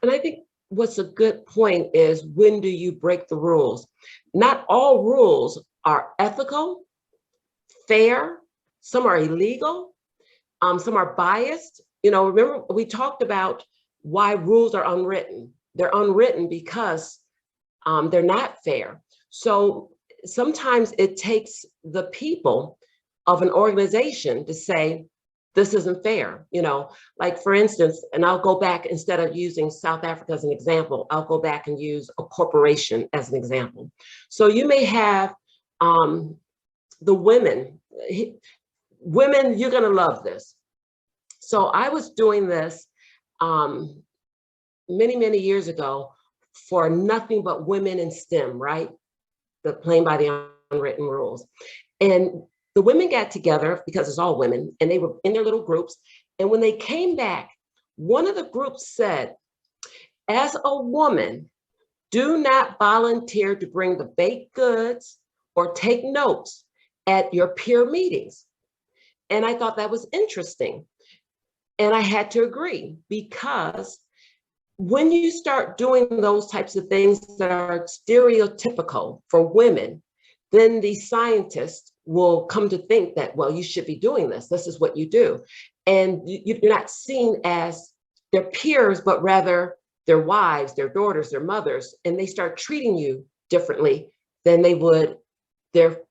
And I think what's a good point is, when do you break the rules? Not all rules are ethical, fair. Some are illegal. Some are biased. You know, remember we talked about why rules are unwritten. They're unwritten because they're not fair. So sometimes it takes the people of an organization to say, this isn't fair, you know, like for instance, and I'll go back, instead of using South Africa as an example, I'll go back and use a corporation as an example. So you may have the women, you're gonna love this. So I was doing this many years ago for Nothing But Women in STEM, right? Playing by the Unwritten Rules. And the women got together, because it's all women, and they were in their little groups. And when they came back, one of the groups said, as a woman, do not volunteer to bring the baked goods or take notes at your peer meetings. And I thought that was interesting. And I had to agree, because when you start doing those types of things that are stereotypical for women, then the scientists will come to think that, well, you should be doing this. This is what you do. And you're not seen as their peers, but rather their wives, their daughters, their mothers, and they start treating you differently than they would their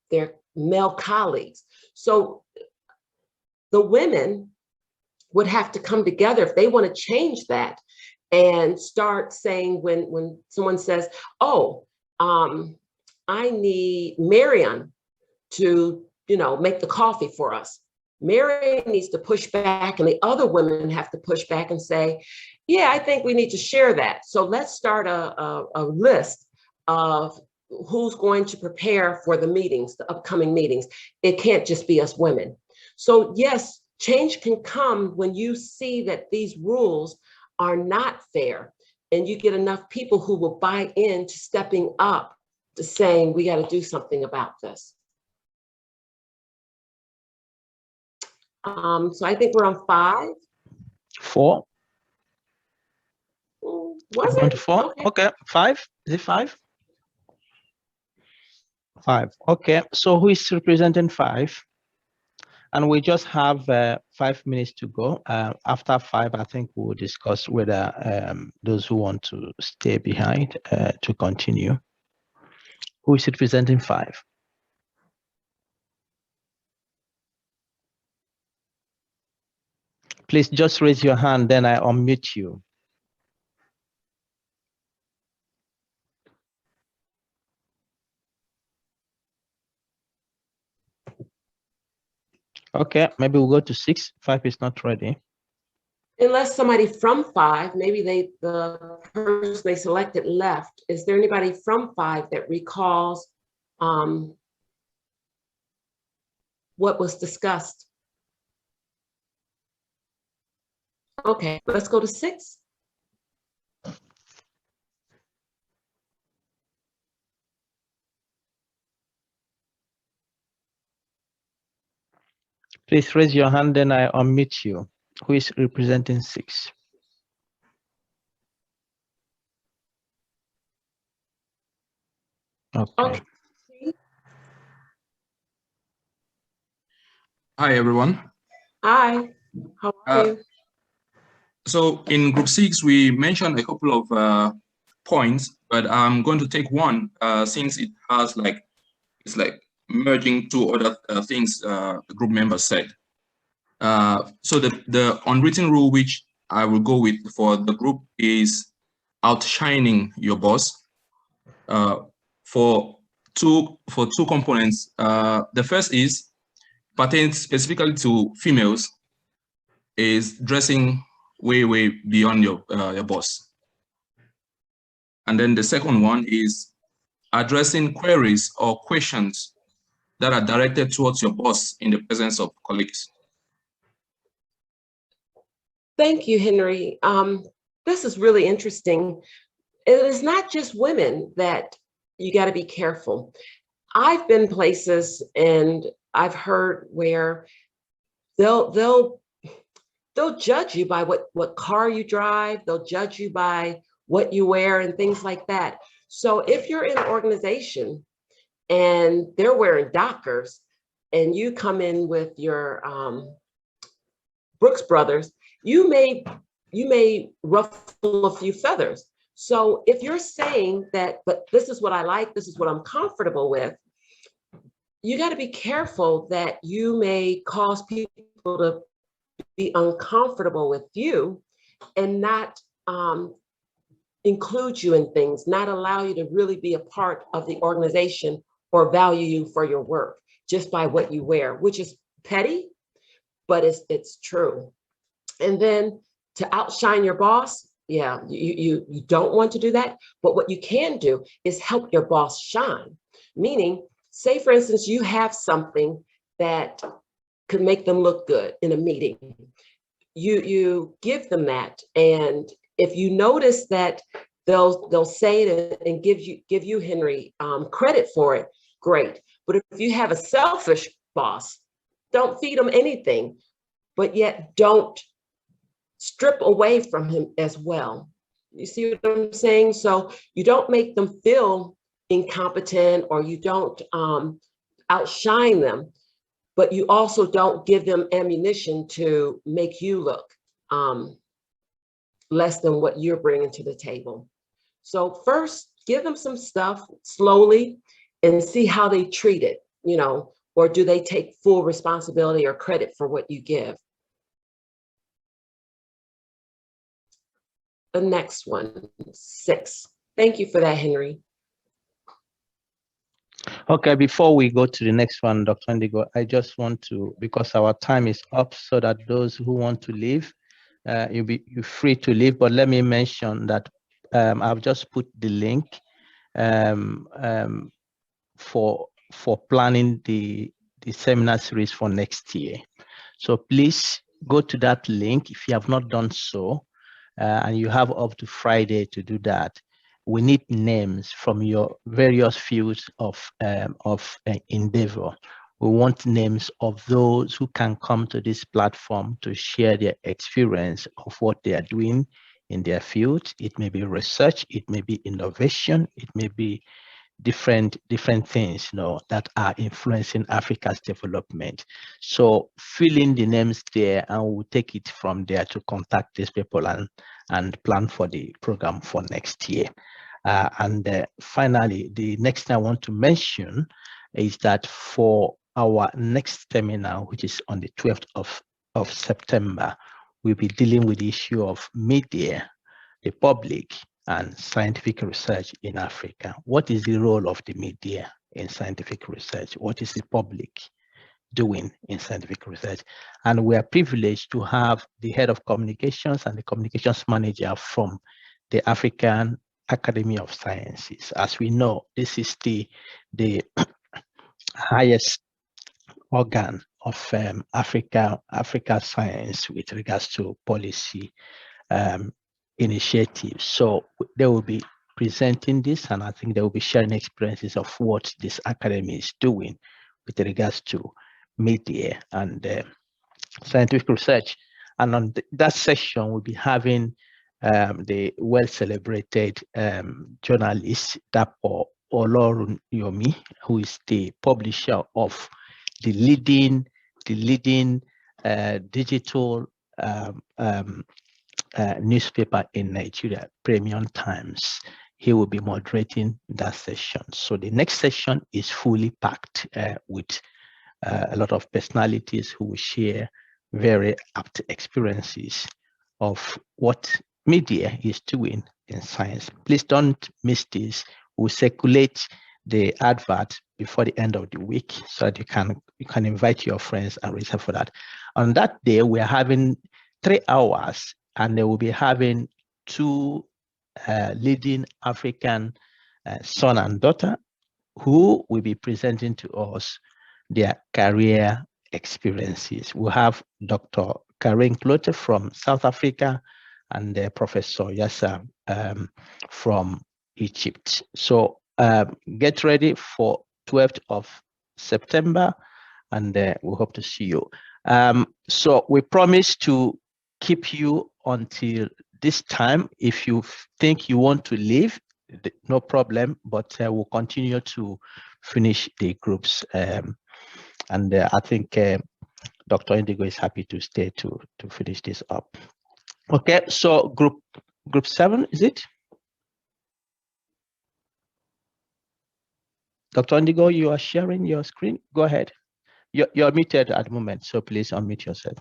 male colleagues. So the women would have to come together if they want to change that, and start saying, when someone says, oh, I need Marion to, you know, make the coffee for us. Marion needs to push back, and the other women have to push back and say, yeah, I think we need to share that. So let's start a list of who's going to prepare for the meetings, the upcoming meetings. It can't just be us women. So yes, change can come when you see that these rules are not fair, and you get enough people who will buy into stepping up to saying, we got to do something about this. So I think we're on 5. 4. Was On it? to 4. Okay. 5. Is it 5? 5. Okay. So who is representing 5? And we just have 5 minutes to go. After 5, I think we'll discuss whether those who want to stay behind to continue. Who is representing 5? Please just raise your hand, then I unmute you. Okay, maybe we'll go to 6. 5 is not ready. Unless somebody from 5, maybe the person they selected left. Is there anybody from 5 that recalls what was discussed? Okay, let's go to 6. Please raise your hand, then I unmute you. Who is representing 6? Okay. Hi, everyone. Hi, how are you? So in group 6, we mentioned a couple of points, but I'm going to take one since it has it's like merging 2 other things the group members said. So the unwritten rule which I will go with for the group is outshining your boss. For two components. The first is pertains specifically to females, is dressing way beyond your boss. And then the second one is addressing queries or questions that are directed towards your boss in the presence of colleagues. Thank you, Henry. This is really interesting. It is not just women that you got to be careful. I've been places and I've heard where they'll judge you by what car you drive. They'll judge you by what you wear and things like that. So if you're in an organization and they're wearing Dockers and you come in with your Brooks Brothers, you may ruffle a few feathers. So if you're saying that, but this is what I like, this is what I'm comfortable with, you got to be careful that you may cause people to be uncomfortable with you and not include you in things, not allow you to really be a part of the organization or value you for your work just by what you wear, which is petty, but it's true. And then to outshine your boss, yeah, you don't want to do that. But what you can do is help your boss shine. Meaning, say for instance, you have something that could make them look good in a meeting. You give them that, and if you notice that they'll say it and give you Henry credit for it, great. But if you have a selfish boss, don't feed him anything, but yet don't strip away from him as well. You see what I'm saying? So you don't make them feel incompetent, or you don't outshine them, but you also don't give them ammunition to make you look less than what you're bringing to the table. So first, give them some stuff slowly and see how they treat it, you know, or do they take full responsibility or credit for what you give? The next one, 6. Thank you for that, Henry. Okay, before we go to the next one, Dr. Indigo, I just want to, because our time is up, so that those who want to leave, you're free to leave, but let me mention that I've just put the link for planning the seminar series for next year. So please go to that link if you have not done so, and you have up to Friday to do that. We need names from your various fields of endeavor. We want names of those who can come to this platform to share their experience of what they are doing in their field. It may be research, it may be innovation, it may be different things, you know, that are influencing Africa's development. So fill in the names there, and we'll take it from there to contact these people and plan for the program for next year. Finally, the next thing I want to mention is that for our next seminar, which is on the 12th of September, we'll be dealing with the issue of media, the public, and scientific research in Africa. What is the role of the media in scientific research? What is the public doing in scientific research? And we are privileged to have the head of communications and the communications manager from the African Academy of Sciences. As we know, this is the highest organ of Africa science with regards to policy initiatives. So they will be presenting this, and I think they will be sharing experiences of what this academy is doing with regards to media and scientific research. And on that session, we'll be having the well-celebrated journalist Dapo Olorunyomi, who is the publisher of the leading digital newspaper in Nigeria, Premium Times. He will be moderating that session. So the next session is fully packed with a lot of personalities who will share very apt experiences of what media is doing in science. Please don't miss this. We'll circulate the advert before the end of the week so that you can invite your friends and register for that. On that day, we are having 3 hours, and they will be having 2 leading African son and daughter who will be presenting to us their career experiences. We'll have Dr. Karen Clote from South Africa and Professor Yassa from Egypt. So get ready for 12th of September, and we hope to see you. So we promise to keep you until this time. If you think you want to leave, no problem, but we'll continue to finish the groups. And I think Dr. Indigo is happy to stay to finish this up. Okay, so group 7, is it? Dr. Indigo, you are sharing your screen. Go ahead. You're muted at the moment, so please unmute yourself.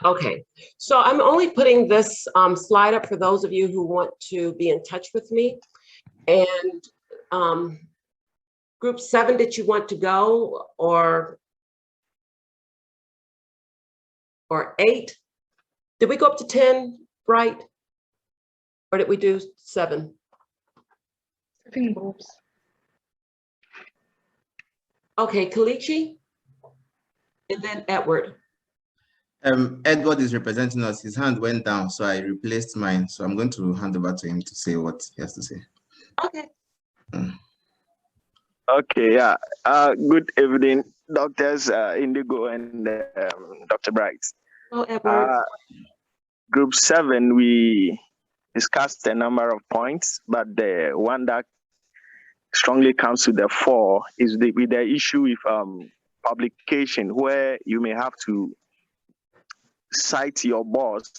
Okay, so I'm only putting this slide up for those of you who want to be in touch with me. And group 7, did you want to go, or 8? Did we go up to 10, right? Or did we do 7? 7 groups. Okay, Kalichi, and then Edward. Edward is representing us. His hand went down, so I replaced mine. So I'm going to hand over to him to say what he has to say. Okay. Okay, yeah. Good evening, Doctors Indigo and Dr. Bright. Hello, Edward. Group 7, we discussed a number of points, but the one that strongly comes to the fore is with the issue with publication, where you may have to cite your boss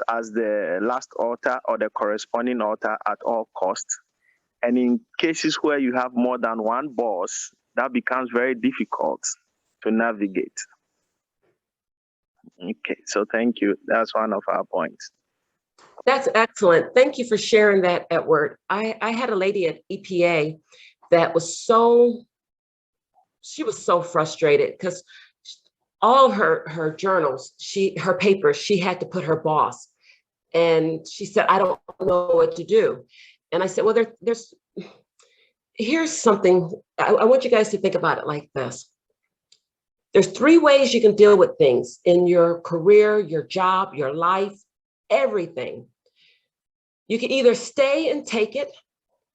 as the last author or the corresponding author at all costs. And in cases where you have more than one boss, that becomes very difficult to navigate. Okay, so thank you. That's one of our points. That's excellent. Thank you for sharing that, Edward. I had a lady at EPA that was she was so frustrated because all her journals, her papers, she had to put her boss. And she said, I don't know what to do. And I said, well, here's something. I want you guys to think about it like this. There's 3 ways you can deal with things in your career, your job, your life, everything. You can either stay and take it,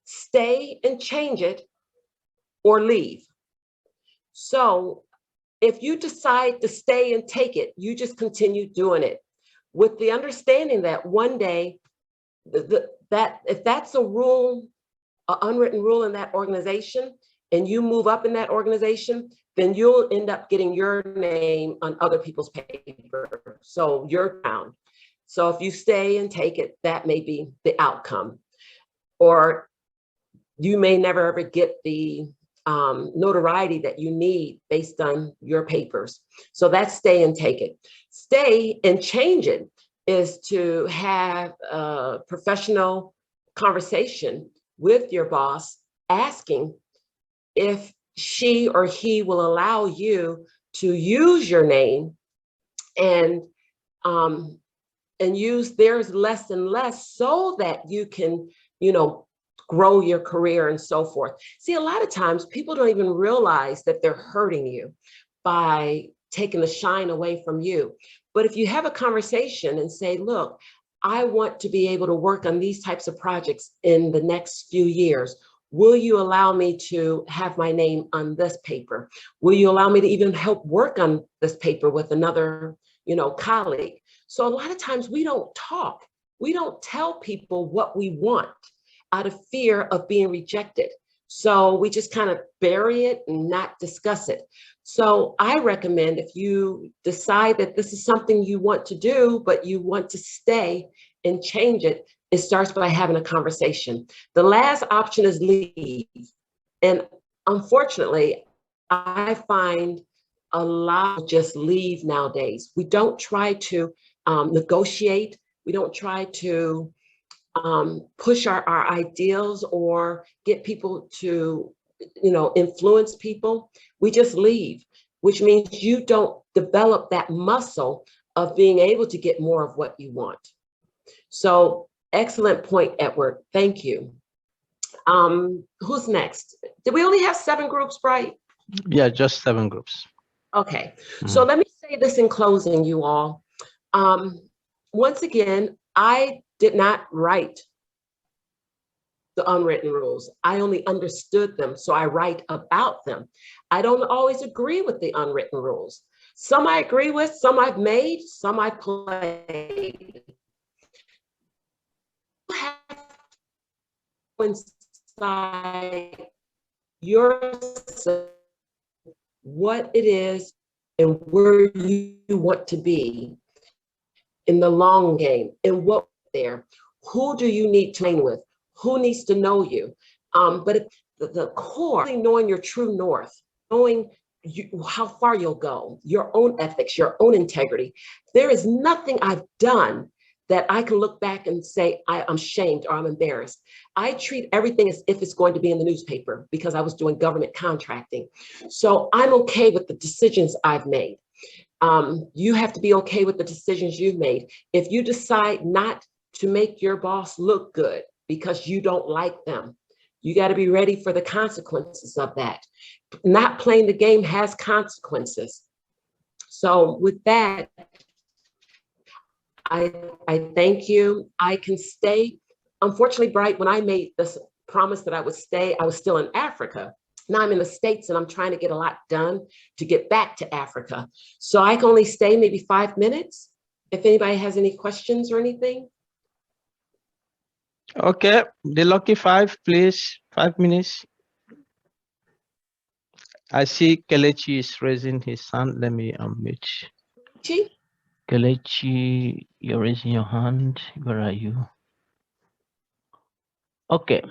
stay and change it, or leave. So if you decide to stay and take it, you just continue doing it with the understanding that one day, that if that's a rule, an unwritten rule in that organization, and you move up in that organization, then you'll end up getting your name on other people's paper. So you're found. So if you stay and take it, that may be the outcome. Or you may never ever get the notoriety that you need based on your papers. So that's stay and take it. Stay and change it is to have a professional conversation with your boss, asking if she or he will allow you to use your name and use theirs less and less so that you can, grow your career and so forth. See, a lot of times people don't even realize that they're hurting you by taking the shine away from you. But if you have a conversation and say, look, I want to be able to work on these types of projects in the next few years. Will you allow me to have my name on this paper? Will you allow me to even help work on this paper with another, colleague? So a lot of times we don't talk. We don't tell people what we want out of fear of being rejected. So we just kind of bury it and not discuss it. So I recommend if you decide that this is something you want to do, but you want to stay and change it, it starts by having a conversation. The last option is leave. And unfortunately, I find a lot just leave nowadays. We don't try to negotiate. We don't try to push our ideals or get people to, influence people. We just leave, which means you don't develop that muscle of being able to get more of what you want. So excellent point, Edward. Thank you. Who's next? Did we only have 7 groups, Bright? Yeah, just 7 groups. Okay. So let me say this in closing, you all. Once again, I did not write the unwritten rules. I only understood them, so I write about them. I don't always agree with the unwritten rules. Some I agree with, some I've made, some I played. You have inside yourself what it is and where you want to be in the long game, and what there. Who do you need to train with? Who needs to know you? But the core, really knowing your true north, knowing how far you'll go, your own ethics, your own integrity. There is nothing I've done that I can look back and say, I'm shamed or I'm embarrassed. I treat everything as if it's going to be in the newspaper because I was doing government contracting. So I'm okay with the decisions I've made. You have to be okay with the decisions you've made. If you decide not to make your boss look good because you don't like them, you got to be ready for the consequences of that. Not playing the game has consequences. So with that, I thank you. I can stay. Unfortunately, Bright, when I made this promise that I would stay, I was still in Africa. Now I'm in the States and I'm trying to get a lot done to get back to Africa. So I can only stay maybe 5 minutes. If anybody has any questions or anything. Okay, the lucky 5, please. 5 minutes. I see Kelechi is raising his hand. Let me unmute. Kelechi, you're raising your hand. Where are you? Okay.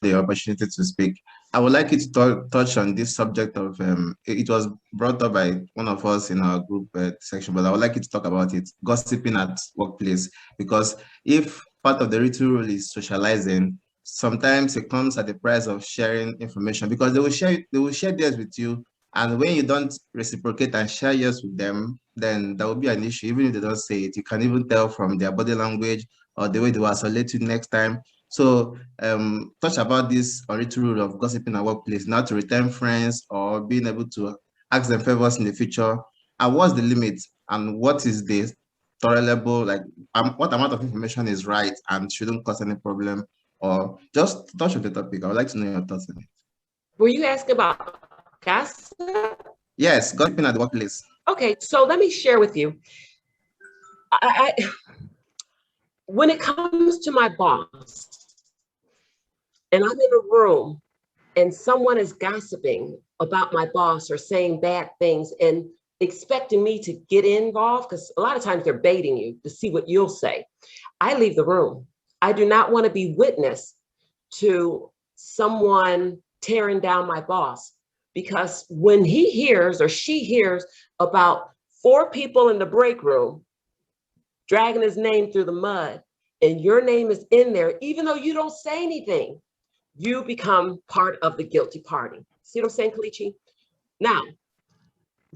The opportunity to speak. I would like you to touch on this subject of, it was brought up by one of us in our group section, but I would like you to talk about it, gossiping at workplace, because if part of the written rule is socializing, sometimes it comes at the price of sharing information, because they will share theirs with you, and when you don't reciprocate and share yours with them, then there will be an issue. Even if they don't say it, you can even tell from their body language or the way they will isolate you next time. So touch about this unwritten rule of gossiping at workplace, not to return friends or being able to ask them favors in the future. And what's the limit, and what is the tolerable, like what amount of information is right and shouldn't cause any problem? Or just touch on the topic. I would like to know your thoughts on it. Were you asking about gossip? Yes, gossiping at the workplace. Okay, so let me share with you. When it comes to my boss, and I'm in a room and someone is gossiping about my boss or saying bad things and expecting me to get involved, because a lot of times they're baiting you to see what you'll say, I leave the room. I do not want to be witness to someone tearing down my boss, because when he hears or she hears about 4 people in the break room dragging his name through the mud, and your name is in there, even though you don't say anything, you become part of the guilty party. See what I'm saying, Kelechi? Now,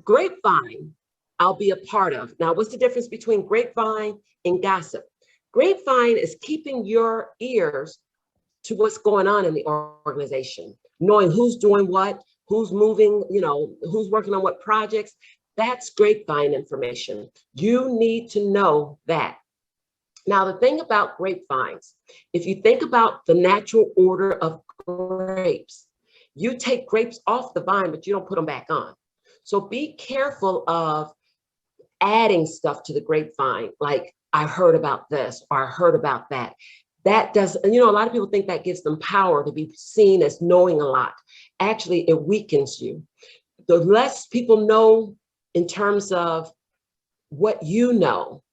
grapevine, I'll be a part of. Now, what's the difference between grapevine and gossip? Grapevine is keeping your ears to what's going on in the organization, knowing who's doing what, who's moving, who's working on what projects. That's grapevine information. You need to know that. Now, the thing about grapevines, if you think about the natural order of grapes, you take grapes off the vine, but you don't put them back on. So be careful of adding stuff to the grapevine, like I heard about this or I heard about that. That does, a lot of people think that gives them power to be seen as knowing a lot. Actually, it weakens you. The less people know in terms of what you know,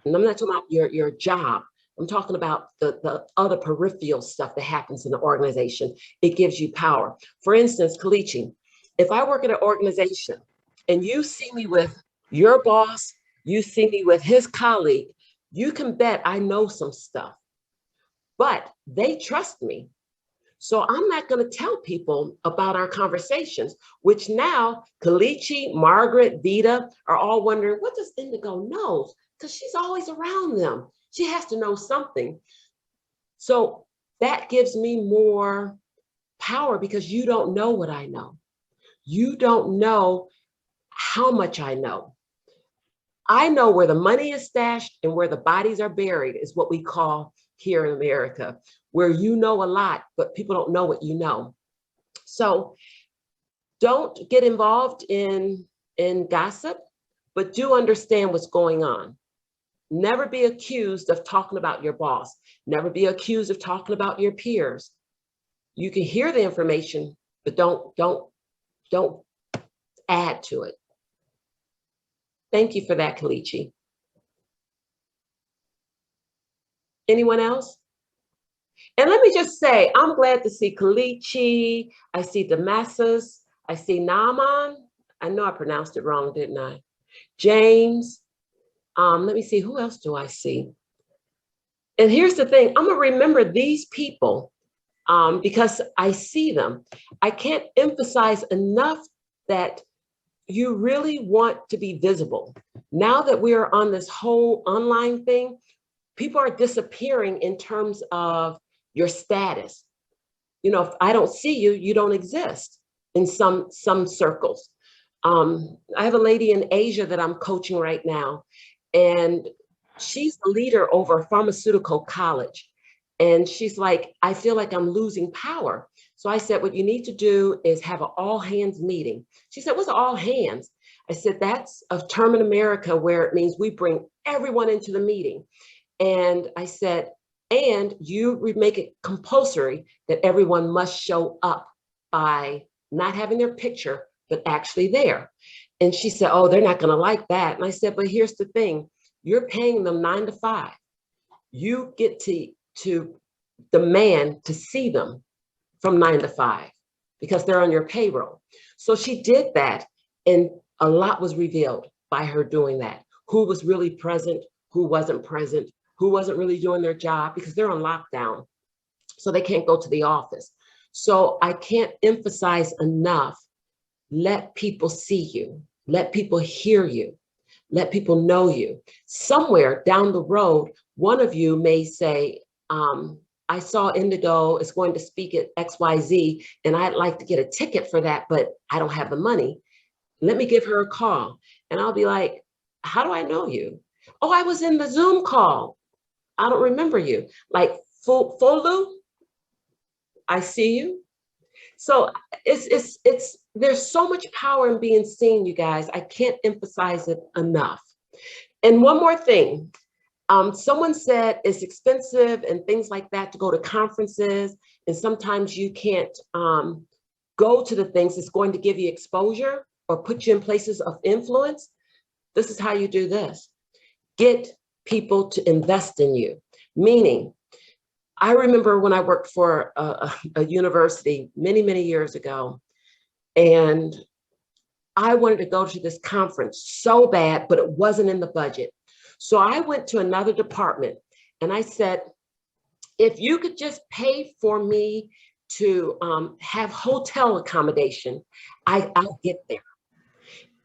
and I'm not talking about your job, I'm talking about the other peripheral stuff that happens in the organization. It gives you power. For instance, Kelechi, if I work at an organization and you see me with your boss, you see me with his colleague, you can bet I know some stuff, but they trust me. So I'm not going to tell people about our conversations, which now Kelechi, Margaret, Vita are all wondering, what does Indigo know? Because she's always around them. She has to know something. So that gives me more power, because you don't know what I know. You don't know how much I know. I know where the money is stashed and where the bodies are buried, is what we call here in America, where you know a lot, but people don't know what you know. So don't get involved in gossip, but do understand what's going on. Never be accused of talking about your boss. Never be accused of talking about your peers. You can hear the information, but don't add to it. Thank you for that, Kalichi. Anyone else? And let me just say, I'm glad to see Kalichi. I see Damascus. I see Naaman. I know I pronounced it wrong, didn't I? James. Let me see, who else do I see? And here's the thing, I'm gonna remember these people because I see them. I can't emphasize enough that you really want to be visible. Now that we are on this whole online thing, people are disappearing in terms of your status. You know, if I don't see you, you don't exist in some circles. I have a lady in Asia that I'm coaching right now, and she's the leader over a pharmaceutical college. And she's like, I feel like I'm losing power. So I said, what you need to do is have an all hands meeting. She said, what's all hands? I said, that's a term in America where it means we bring everyone into the meeting. And I said, and you make it compulsory that everyone must show up by not having their picture, but actually there. And she said, oh, they're not gonna like that. And I said, but here's the thing, you're paying them 9 to 5. You get to demand to see them from 9 to 5 because they're on your payroll. So she did that, and a lot was revealed by her doing that. Who was really present, who wasn't present, who wasn't really doing their job because they're on lockdown. So they can't go to the office. So I can't emphasize enough, let people see you, let people hear you, let people know you. Somewhere down the road, one of you may say, I saw Indigo is going to speak at XYZ, and I'd like to get a ticket for that, but I don't have the money. Let me give her a call. And I'll be like, how do I know you? Oh, I was in the Zoom call. I don't remember you. Like, Folu, I see you. So there's so much power in being seen, you guys. I can't emphasize it enough. And one more thing. Someone said it's expensive and things like that to go to conferences, and sometimes you can't go to the things that's going to give you exposure or put you in places of influence. This is how you do this. Get people to invest in you. Meaning, I remember when I worked for a university many years ago, and I wanted to go to this conference so bad, but it wasn't in the budget. So I went to another department and I said, if you could just pay for me to have hotel accommodation, I'll get there.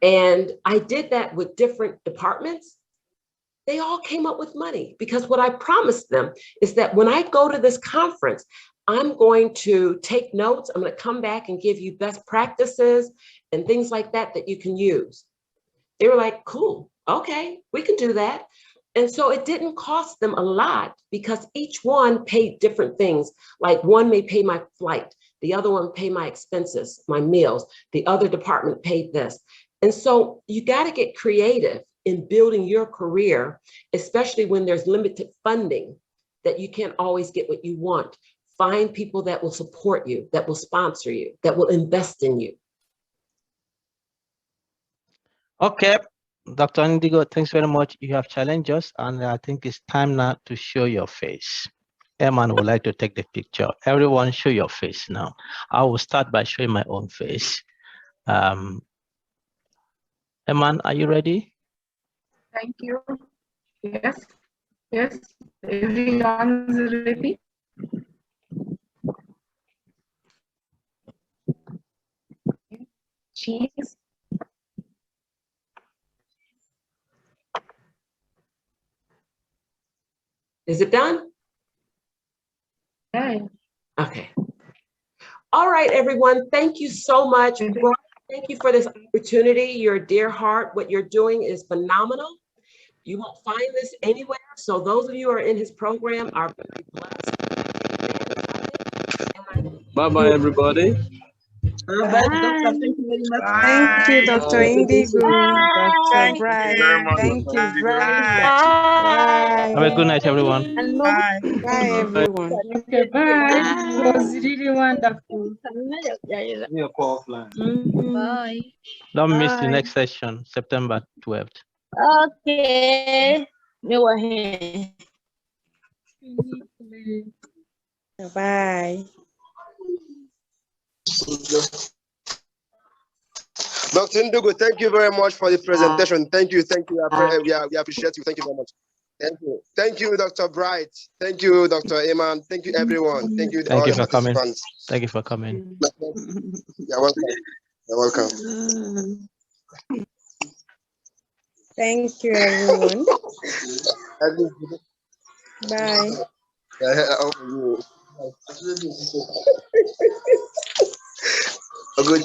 And I did that with different departments. They all came up with money because what I promised them is that when I go to this conference, I'm going to take notes. I'm going to come back and give you best practices and things like that that you can use. They were like, cool, okay, we can do that. And so it didn't cost them a lot because each one paid different things. Like one may pay my flight, the other one pay my expenses, my meals, the other department paid this. And so you got to get creative in building your career, especially when there's limited funding, that you can't always get what you want. Find people that will support you, that will sponsor you, that will invest in you. Okay, Dr. Indigo, thanks very much. You have challenged us, and I think it's time now to show your face. Eman would like to take the picture. Everyone show your face now. I will start by showing my own face. Eman, are you ready? Thank you. Yes. Yes. Everyone's ready. Cheese. Is it done? Yeah. Okay. All right, everyone. Thank you so much. Thank you for this opportunity. Your dear heart, what you're doing is phenomenal. You won't find this anywhere. So those of you who are in his program are very blessed. Bye-bye, everybody. Bye, doctor. Thank you very much. Thank you, Dr. Indigo, Dr. Thank Bright. you very much, Thank Dr. you Indigo. very much. Have a Bye. good night, everyone. Bye. Bye, everyone. Okay, bye. It was really wonderful. Bye. Don't miss the next session, September 12th. Okay. Bye. Dr. Indigo, thank you very much for the presentation. Thank you. We appreciate you. Thank you very much. Thank you. Thank you, Dr. Bright. Thank you, Dr. Eman. Thank you, everyone. Thank you, Thank all you the for coming. participants. Thank you for coming. You're welcome. You're welcome. Thank you, everyone. Bye. A good